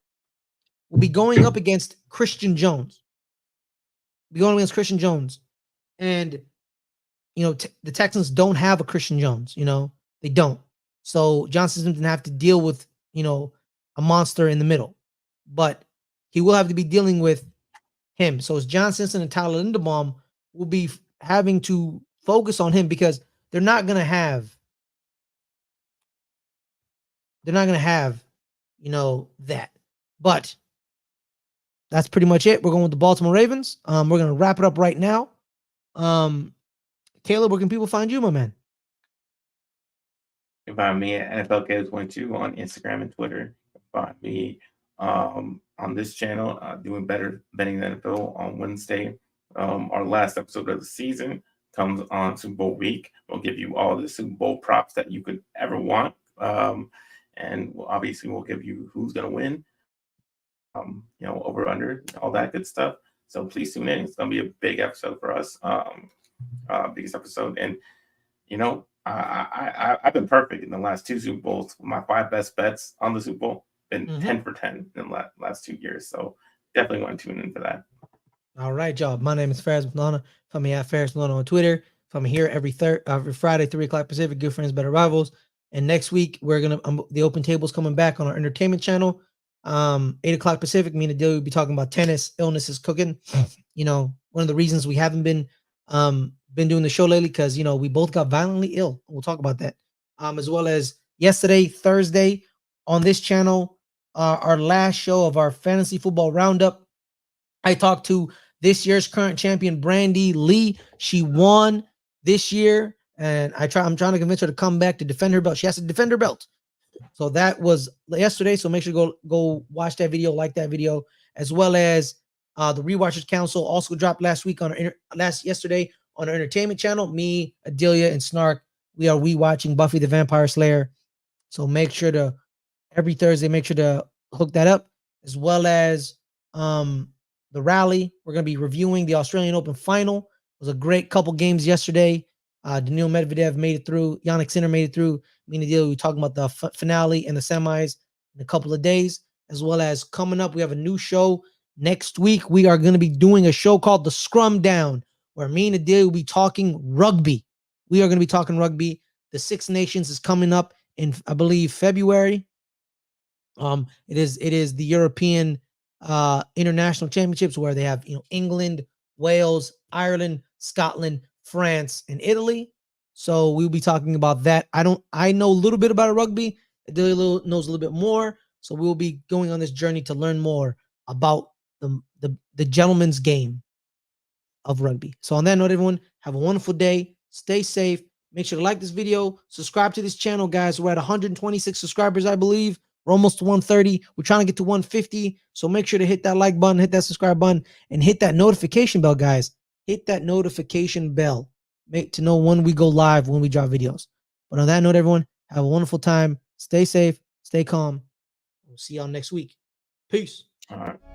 will be going up against Christian Jones. And, the Texans don't have a Christian Jones. They don't. So John Simpson didn't have to deal with, a monster in the middle. But he will have to be dealing with him. So it's John Simpson and Tyler Linderbaum will be having to focus on him, because they're not going to have that. But that's pretty much it. We're going with the Baltimore Ravens. We're going to wrap it up right now. Caleb, where can people find you, my man? You can find me at NFLCaves22 on Instagram and Twitter. You can find me on this channel doing better betting the NFL on Wednesday. Our last episode of the season comes on Super Bowl week. We'll give you all the Super Bowl props that you could ever want. And obviously we'll give you who's going to win, over, under, all that good stuff. So please tune in. It's going to be a big episode for us. Biggest episode. And, I've been perfect in the last two Super Bowls. My 5 best bets on the Super Bowl been 10 for 10 in the last 2 years. So definitely want to tune in for that. All right, y'all. My name is Ferris Muthana. Find me at Ferris Muthana on Twitter. Find me here every Friday, 3 o'clock Pacific. Good Friends, Better Rivals. And next week we're gonna the Open Table's coming back on our entertainment channel. 8 o'clock Pacific. Me and Adelia will be talking about tennis, illnesses, cooking. One of the reasons we haven't been doing the show lately, because we both got violently ill. We'll talk about that. As well as yesterday, Thursday, on this channel, our last show of our fantasy football roundup. I talked to this year's current champion, Brandy Lee. She won this year, and I'm trying to convince her to come back to defend her belt. She has to defend her belt. So that was yesterday. So make sure to go watch that video, like that video, as well as the Rewatchers Council also dropped yesterday on our entertainment channel. Me, Adelia, and Snark, we are rewatching Buffy the Vampire Slayer. So make sure to every Thursday, make sure to hook that up, as well as the rally. We're going to be reviewing the Australian Open final. It was a great couple games yesterday. Daniil Medvedev made it through. Yannick Sinner made it through. We're talking about the finale and the semis in a couple of days, as well as coming up. We have a new show next week. We are going to be doing a show called The Scrum Down, where me and Adelia will be talking rugby. We are going to be talking rugby. The Six Nations is coming up in, I believe, February. It is the European international championships where they have England, Wales, Ireland, Scotland, France, and Italy. So we'll be talking about that. I know a little bit about rugby. Adelia knows a little bit more. So we'll be going on this journey to learn more about the gentleman's game of rugby. So on that note, everyone, have a wonderful day. Stay safe. Make sure to like this video. Subscribe to this channel, guys. We're at 126 subscribers, I believe. We're almost to 130. We're trying to get to 150. So make sure to hit that like button, hit that subscribe button, and hit that notification bell, guys. Hit that notification bell to know when we go live, when we drop videos. But on that note, everyone, have a wonderful time. Stay safe. Stay calm. We'll see y'all next week. Peace. All right.